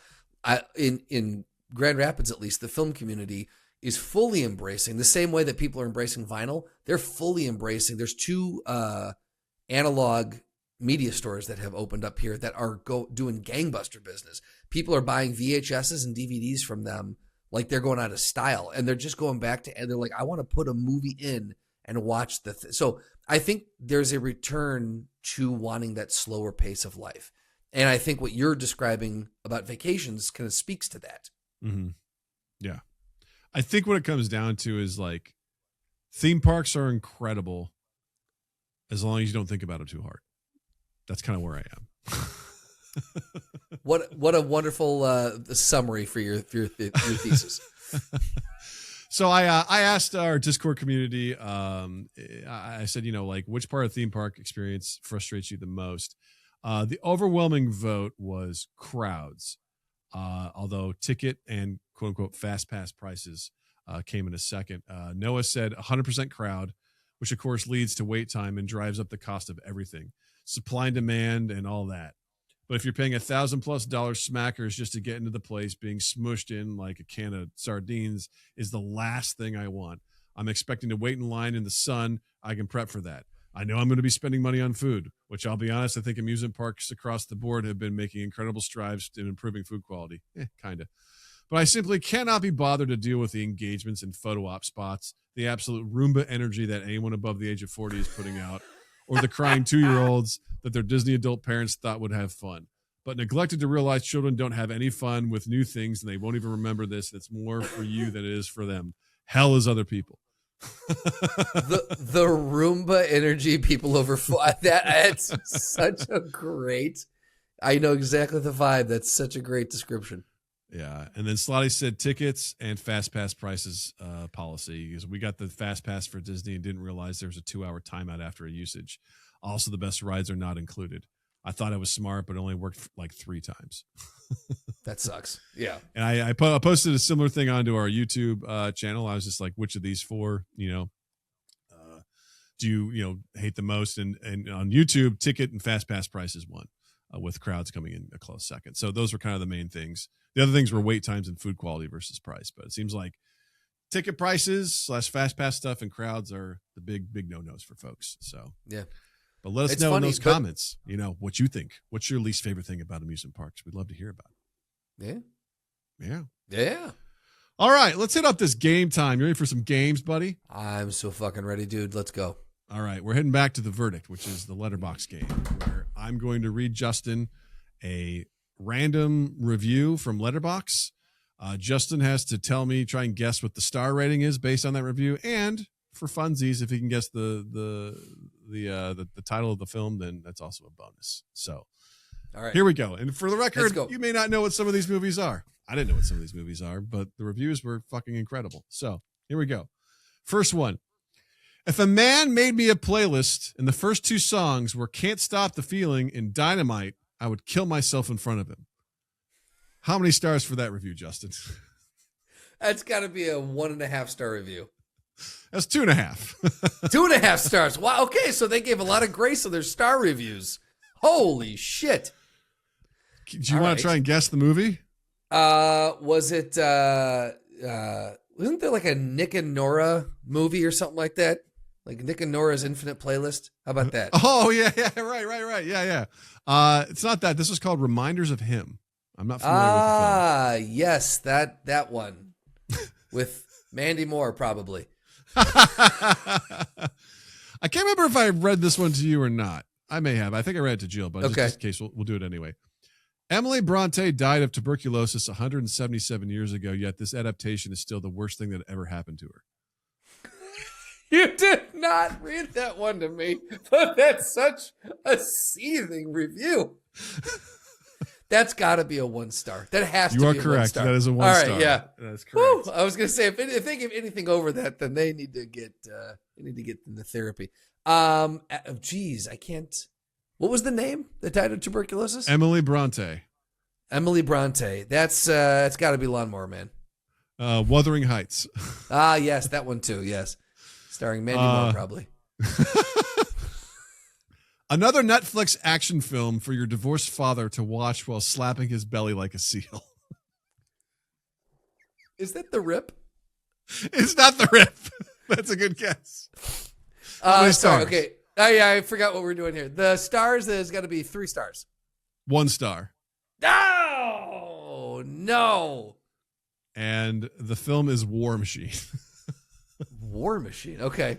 [SPEAKER 3] In Grand Rapids, at least, the film community is fully embracing the same way that people are embracing vinyl. They're fully embracing. There's 2 analog media stores that have opened up here that are doing gangbuster business. People are buying VHSs and DVDs from them like they're going out of style, and they're just going back to, and they're like, I want to put a movie in and watch so I think there's a return to wanting that slower pace of life. And I think what you're describing about vacations kind of speaks to that.
[SPEAKER 2] Mm-hmm. Yeah. I think what it comes down to is like theme parks are incredible as long as you don't think about it too hard. That's kind of where I am.
[SPEAKER 3] What a wonderful summary for your thesis.
[SPEAKER 2] So I asked our Discord community, I said, like which part of theme park experience frustrates you the most? The overwhelming vote was crowds. Although ticket and quote unquote fast pass prices came in a second. Noah said 100% crowd, which of course leads to wait time and drives up the cost of everything, supply and demand and all that. But if you're paying $1,000+ smackers just to get into the place, being smushed in like a can of sardines is the last thing I want. I'm expecting to wait in line in the sun. I can prep for that. I know I'm going to be spending money on food, which I'll be honest, I think amusement parks across the board have been making incredible strides in improving food quality. Kind of. But I simply cannot be bothered to deal with the engagements and photo op spots, the absolute Roomba energy that anyone above the age of 40 is putting out, or the crying 2-year-olds that their Disney adult parents thought would have fun, but neglected to realize children don't have any fun with new things and they won't even remember this. It's more for you than it is for them. Hell is other people.
[SPEAKER 3] the Roomba energy people over that's such a great. I know exactly the vibe. That's such a great description.
[SPEAKER 2] Yeah, and then Slotty said tickets and fast pass prices policy, because we got the fast pass for Disney and didn't realize there was a 2-hour timeout after a usage. Also, the best rides are not included. I thought it was smart, but it only worked like 3 times.
[SPEAKER 3] That sucks. Yeah.
[SPEAKER 2] And I posted a similar thing onto our YouTube channel. I was just like, which of these 4, do you hate the most? And on YouTube, ticket and fast pass prices won, with crowds coming in a close second. So those were kind of the main things. The other things were wait times and food quality versus price. But it seems like ticket prices / fast pass stuff and crowds are the big no-nos for folks. So
[SPEAKER 3] yeah.
[SPEAKER 2] But let us know in those comments, what you think. What's your least favorite thing about amusement parks? We'd love to hear about
[SPEAKER 3] it.
[SPEAKER 2] Yeah.
[SPEAKER 3] Yeah.
[SPEAKER 2] All right, let's hit up this game time. You ready for some games, buddy?
[SPEAKER 3] I'm so fucking ready, dude. Let's go.
[SPEAKER 2] All right, we're heading back to the verdict, which is the letterbox game, where I'm going to read Justin a random review from Letterbox. Justin has to try and guess what the star rating is based on that review, and for funsies, if he can guess the title of the film, then that's also a bonus. So, all right, here we go. And for the record, you may not know what some of these movies are. I didn't know what some of these movies are, but the reviews were fucking incredible. So here we go. First one. If a man made me a playlist and the first 2 songs were Can't Stop the Feeling and Dynamite, I would kill myself in front of him. How many stars for that review, Justin?
[SPEAKER 3] That's got to be a 1.5 star review.
[SPEAKER 2] That's 2.5.
[SPEAKER 3] 2.5 stars. Wow. Okay. So they gave a lot of grace on their star reviews. Holy shit.
[SPEAKER 2] Do you want to try and guess the movie?
[SPEAKER 3] Was it, wasn't there like a Nick and Nora movie or something like that? Like Nick and Nora's Infinite Playlist? How about that?
[SPEAKER 2] Oh, yeah. Right. Yeah. It's not that. This was called Reminders of Him. I'm not familiar with the film.
[SPEAKER 3] Yes, that one. With Mandy Moore, probably.
[SPEAKER 2] I can't remember if I read this one to you or not. I may have. I think I read it to Jill, but just in case, we'll do it anyway. Emily Bronte died of tuberculosis 177 years ago, yet this adaptation is still the worst thing that ever happened to her.
[SPEAKER 3] You did not read that one to me, but that's such a seething review. That's got to be a 1 star. That has to be a 1 star. You are correct.
[SPEAKER 2] That is a 1 star.
[SPEAKER 3] All right, yeah.
[SPEAKER 2] That's correct.
[SPEAKER 3] Woo! I was going to say, if they give anything over that, then they need to get into therapy. Geez, I can't. What was the name that died of tuberculosis?
[SPEAKER 2] Emily Bronte.
[SPEAKER 3] Emily Bronte. That's it's got to be Lawnmower Man.
[SPEAKER 2] Wuthering Heights.
[SPEAKER 3] Yes, that one too. Yes, starring Mandy Moore, probably.
[SPEAKER 2] Another Netflix action film for your divorced father to watch while slapping his belly like a seal.
[SPEAKER 3] Is that The Rip?
[SPEAKER 2] It's not The Rip. That's a good guess.
[SPEAKER 3] Sorry. Okay. Yeah, I forgot what we're doing here. The stars has got to be 3 stars.
[SPEAKER 2] 1 star.
[SPEAKER 3] Oh, no.
[SPEAKER 2] And the film is War Machine.
[SPEAKER 3] War Machine. Okay.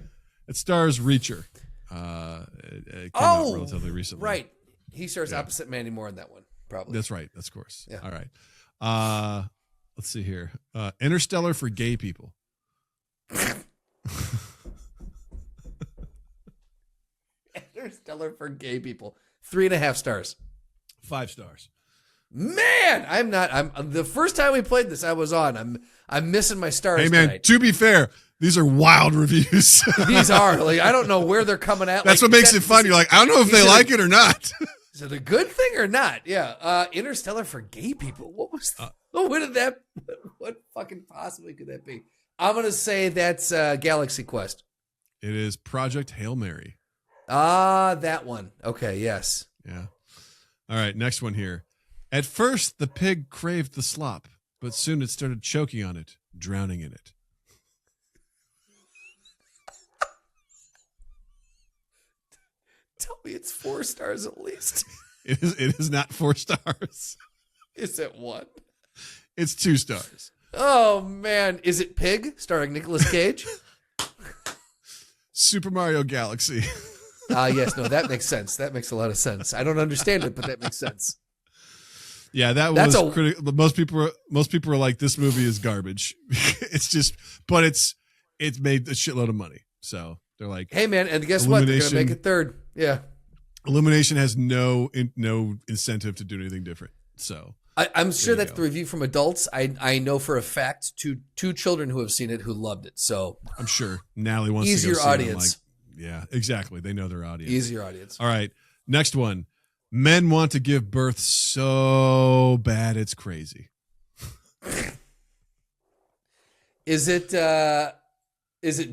[SPEAKER 2] It stars Reacher. It came out relatively recently.
[SPEAKER 3] Right. He stars opposite Mandy Moore in that one, probably.
[SPEAKER 2] That's right. That's of course.
[SPEAKER 3] Yeah.
[SPEAKER 2] All right. Let's see here. Interstellar for gay people.
[SPEAKER 3] Interstellar for gay people. 3.5 stars.
[SPEAKER 2] 5 stars.
[SPEAKER 3] Man, I'm the first time we played this, I was on. I'm missing my stars.
[SPEAKER 2] Hey man,
[SPEAKER 3] tonight.
[SPEAKER 2] to be fair, these are wild reviews.
[SPEAKER 3] These are like, I don't know where they're coming at.
[SPEAKER 2] That's
[SPEAKER 3] like,
[SPEAKER 2] what makes it fun. You're like, I don't know if they like it or not.
[SPEAKER 3] Is it a good thing or not? Yeah. Interstellar for gay people. What was what did that what fucking possibly could that be? I'm gonna say that's Galaxy Quest.
[SPEAKER 2] It is Project Hail Mary.
[SPEAKER 3] That one. Okay, yes.
[SPEAKER 2] Yeah. All right, next one here. At first, the pig craved the slop, but soon it started choking on it, drowning in it.
[SPEAKER 3] Tell me it's 4 stars at least.
[SPEAKER 2] It is not 4 stars.
[SPEAKER 3] Is it 1?
[SPEAKER 2] It's 2 stars.
[SPEAKER 3] Oh man, is it Pig starring Nicolas Cage?
[SPEAKER 2] Super Mario Galaxy.
[SPEAKER 3] Yes, no, that makes sense. That makes a lot of sense. I don't understand it, but that makes sense.
[SPEAKER 2] Yeah, that's critical. Most people are like, this movie is garbage. It's just, but it's made a shitload of money. So they're like,
[SPEAKER 3] hey man, and guess what? They're gonna make it 3rd. Yeah.
[SPEAKER 2] Illumination has no incentive to do anything different. So
[SPEAKER 3] I'm sure that's the review from adults. I know for a fact two children who have seen it who loved it. So
[SPEAKER 2] I'm sure Natalie wants
[SPEAKER 3] easier
[SPEAKER 2] to go see
[SPEAKER 3] audience.
[SPEAKER 2] It. Yeah, exactly. They know their audience.
[SPEAKER 3] Easier audience.
[SPEAKER 2] All right, next one. Men want to give birth so bad it's crazy.
[SPEAKER 3] Is it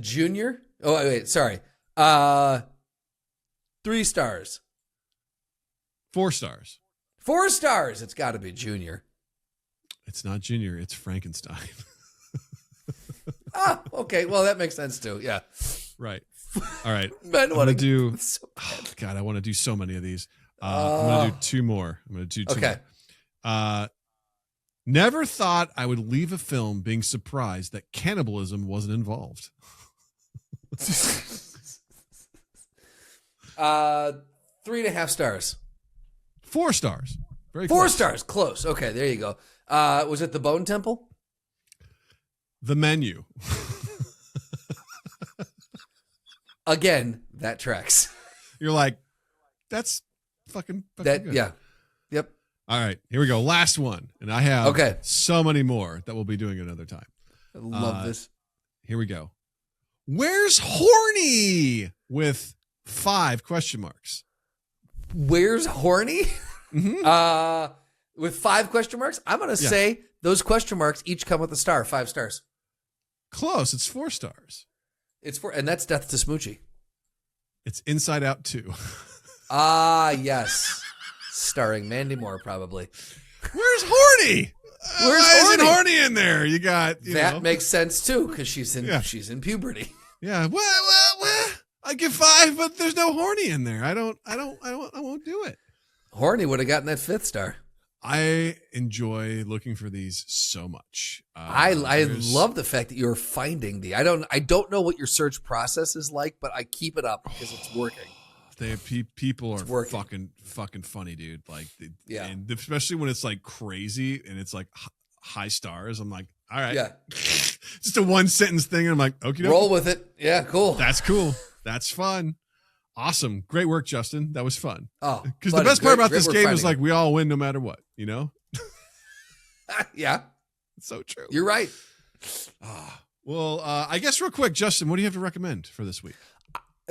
[SPEAKER 3] Junior? Oh wait, sorry. 3 stars.
[SPEAKER 2] 4 stars.
[SPEAKER 3] 4 stars. It's got to be Junior.
[SPEAKER 2] It's not Junior. It's Frankenstein.
[SPEAKER 3] Okay. Well, that makes sense too. Yeah.
[SPEAKER 2] Right. All right.
[SPEAKER 3] Men
[SPEAKER 2] I'm
[SPEAKER 3] want
[SPEAKER 2] gonna
[SPEAKER 3] to
[SPEAKER 2] do.
[SPEAKER 3] so
[SPEAKER 2] God, I want to do so many of these. I'm gonna do 2 more. I'm gonna do 2
[SPEAKER 3] okay.
[SPEAKER 2] more. Never thought I would leave a film being surprised that cannibalism wasn't involved.
[SPEAKER 3] 3.5 stars.
[SPEAKER 2] 4 stars. Very
[SPEAKER 3] 4
[SPEAKER 2] close.
[SPEAKER 3] stars. Close. Okay, there you go. Was it The Bone Temple?
[SPEAKER 2] The Menu.
[SPEAKER 3] Again, that tracks.
[SPEAKER 2] You're like, that's fucking
[SPEAKER 3] That
[SPEAKER 2] good.
[SPEAKER 3] yeah. Yep.
[SPEAKER 2] All right, here we go. Last one. And I have so many more that we'll be doing another time.
[SPEAKER 3] I love this.
[SPEAKER 2] Here we go. Where's horny? With 5 question marks.
[SPEAKER 3] Where's horny?
[SPEAKER 2] Mm-hmm.
[SPEAKER 3] With 5 question marks? I'm going to say those question marks each come with a star, 5 stars.
[SPEAKER 2] Close. It's 4 stars.
[SPEAKER 3] It's 4, and that's Death to Smoochie.
[SPEAKER 2] It's Inside Out 2.
[SPEAKER 3] Yes. Starring Mandy Moore, probably.
[SPEAKER 2] Where's horny? Why
[SPEAKER 3] horny?
[SPEAKER 2] isn't horny in there? You got
[SPEAKER 3] that makes sense too, because she's in puberty.
[SPEAKER 2] Yeah. What? I give 5, but there's no horny in there. I won't do it.
[SPEAKER 3] Horny would have gotten that 5th star.
[SPEAKER 2] I enjoy looking for these so much.
[SPEAKER 3] I love the fact that you're finding I don't know what your search process is like, but I keep it up because it's working.
[SPEAKER 2] People are fucking funny, dude. Like, and especially when it's like crazy and it's like high stars. I'm like, all right,
[SPEAKER 3] yeah,
[SPEAKER 2] just a 1 sentence thing. And I'm like, okay,
[SPEAKER 3] roll with it. Yeah, cool.
[SPEAKER 2] That's cool. That's fun. Awesome. Great work, Justin. That was fun.
[SPEAKER 3] Oh,
[SPEAKER 2] because the best part about this game is like we all win no matter what, you know?
[SPEAKER 3] Yeah.
[SPEAKER 2] It's so true.
[SPEAKER 3] You're right.
[SPEAKER 2] Well, I guess real quick, Justin, what do you have to recommend for this week?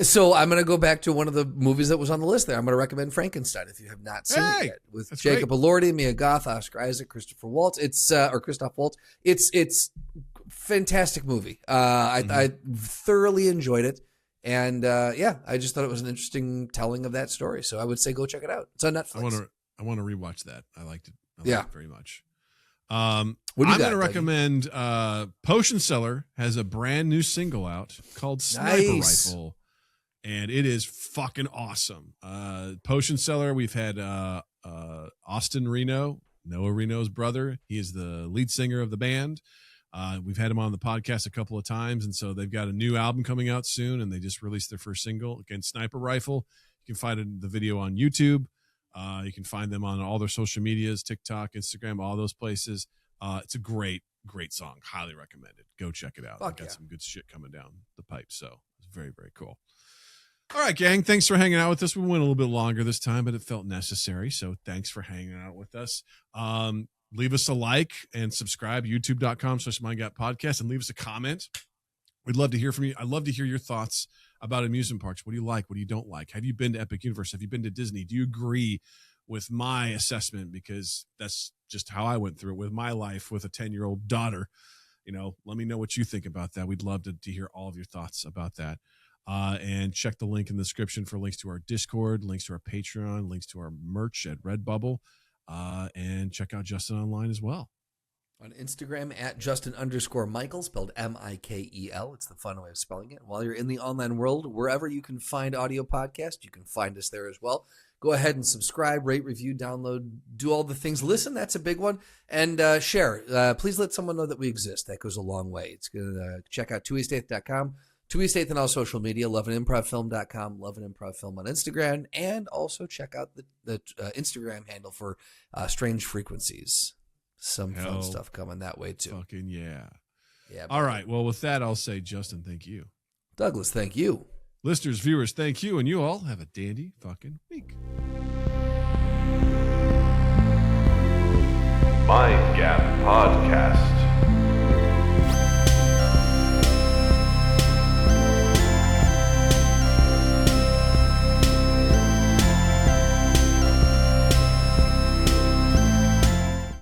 [SPEAKER 3] So I'm going to go back to one of the movies that was on the list there. I'm going to recommend Frankenstein if you have not seen it yet, with Jacob Elordi, Mia Goth, Oscar Isaac, Christopher Waltz. It's or Christoph Waltz. It's fantastic movie. I thoroughly enjoyed it. And I just thought it was an interesting telling of that story. So I would say go check it out. It's on Netflix.
[SPEAKER 2] I want to rewatch that. I liked it. I liked it very much.
[SPEAKER 3] What do you
[SPEAKER 2] I'm going to
[SPEAKER 3] Dougie?
[SPEAKER 2] recommend Potion Seller has a brand new single out called Sniper Rifle. And it is fucking awesome. Potion Seller, we've had Austin Reno, Noah Reno's brother. He is the lead singer of the band. We've had him on the podcast a couple of times, and so they've got a new album coming out soon, and they just released their first single, again, Sniper Rifle. You can find the video on YouTube. You can find them on all their social medias, TikTok, Instagram, all those places. It's a great song. Highly recommended. Go check it out.
[SPEAKER 3] Fuck
[SPEAKER 2] Got
[SPEAKER 3] yeah.
[SPEAKER 2] some good shit coming down the pipe. So it's very, very cool. All right, gang. Thanks for hanging out with us. We went a little bit longer this time, but it felt necessary. So thanks for hanging out with us. Leave us a like and subscribe, youtube.com/MindGapPodcast, and leave us a comment. We'd love to hear from you. I'd love to hear your thoughts about amusement parks. What do you like? What do you don't like? Have you been to Epic Universe? Have you been to Disney? Do you agree with my assessment? Because that's just how I went through it with my life with a 10-year-old daughter. Let me know what you think about that. We'd love to hear all of your thoughts about that. And check the link in the description for links to our Discord, links to our Patreon, links to our merch at Redbubble, and check out Justin online as well.
[SPEAKER 3] On Instagram at Justin_Michael, spelled Mikel. It's the fun way of spelling it. While you're in the online world, wherever you can find audio podcasts, you can find us there as well. Go ahead and subscribe, rate, review, download, do all the things. Listen, that's a big one. And share. Please let someone know that we exist. That goes a long way. It's good. Check out 2east8th.com. 2east8th on all social media, loveandimprovfilm.com, loveandimprovfilm on Instagram, and also check out the Instagram handle for Strange Frequencies. Some fun stuff coming that way, too.
[SPEAKER 2] Fucking yeah.
[SPEAKER 3] Yeah.
[SPEAKER 2] All right. Well, with that, I'll say, Justin, thank you.
[SPEAKER 3] Douglas, thank you.
[SPEAKER 2] Listeners, viewers, thank you. And you all have a dandy fucking week.
[SPEAKER 1] Mind Gap Podcast.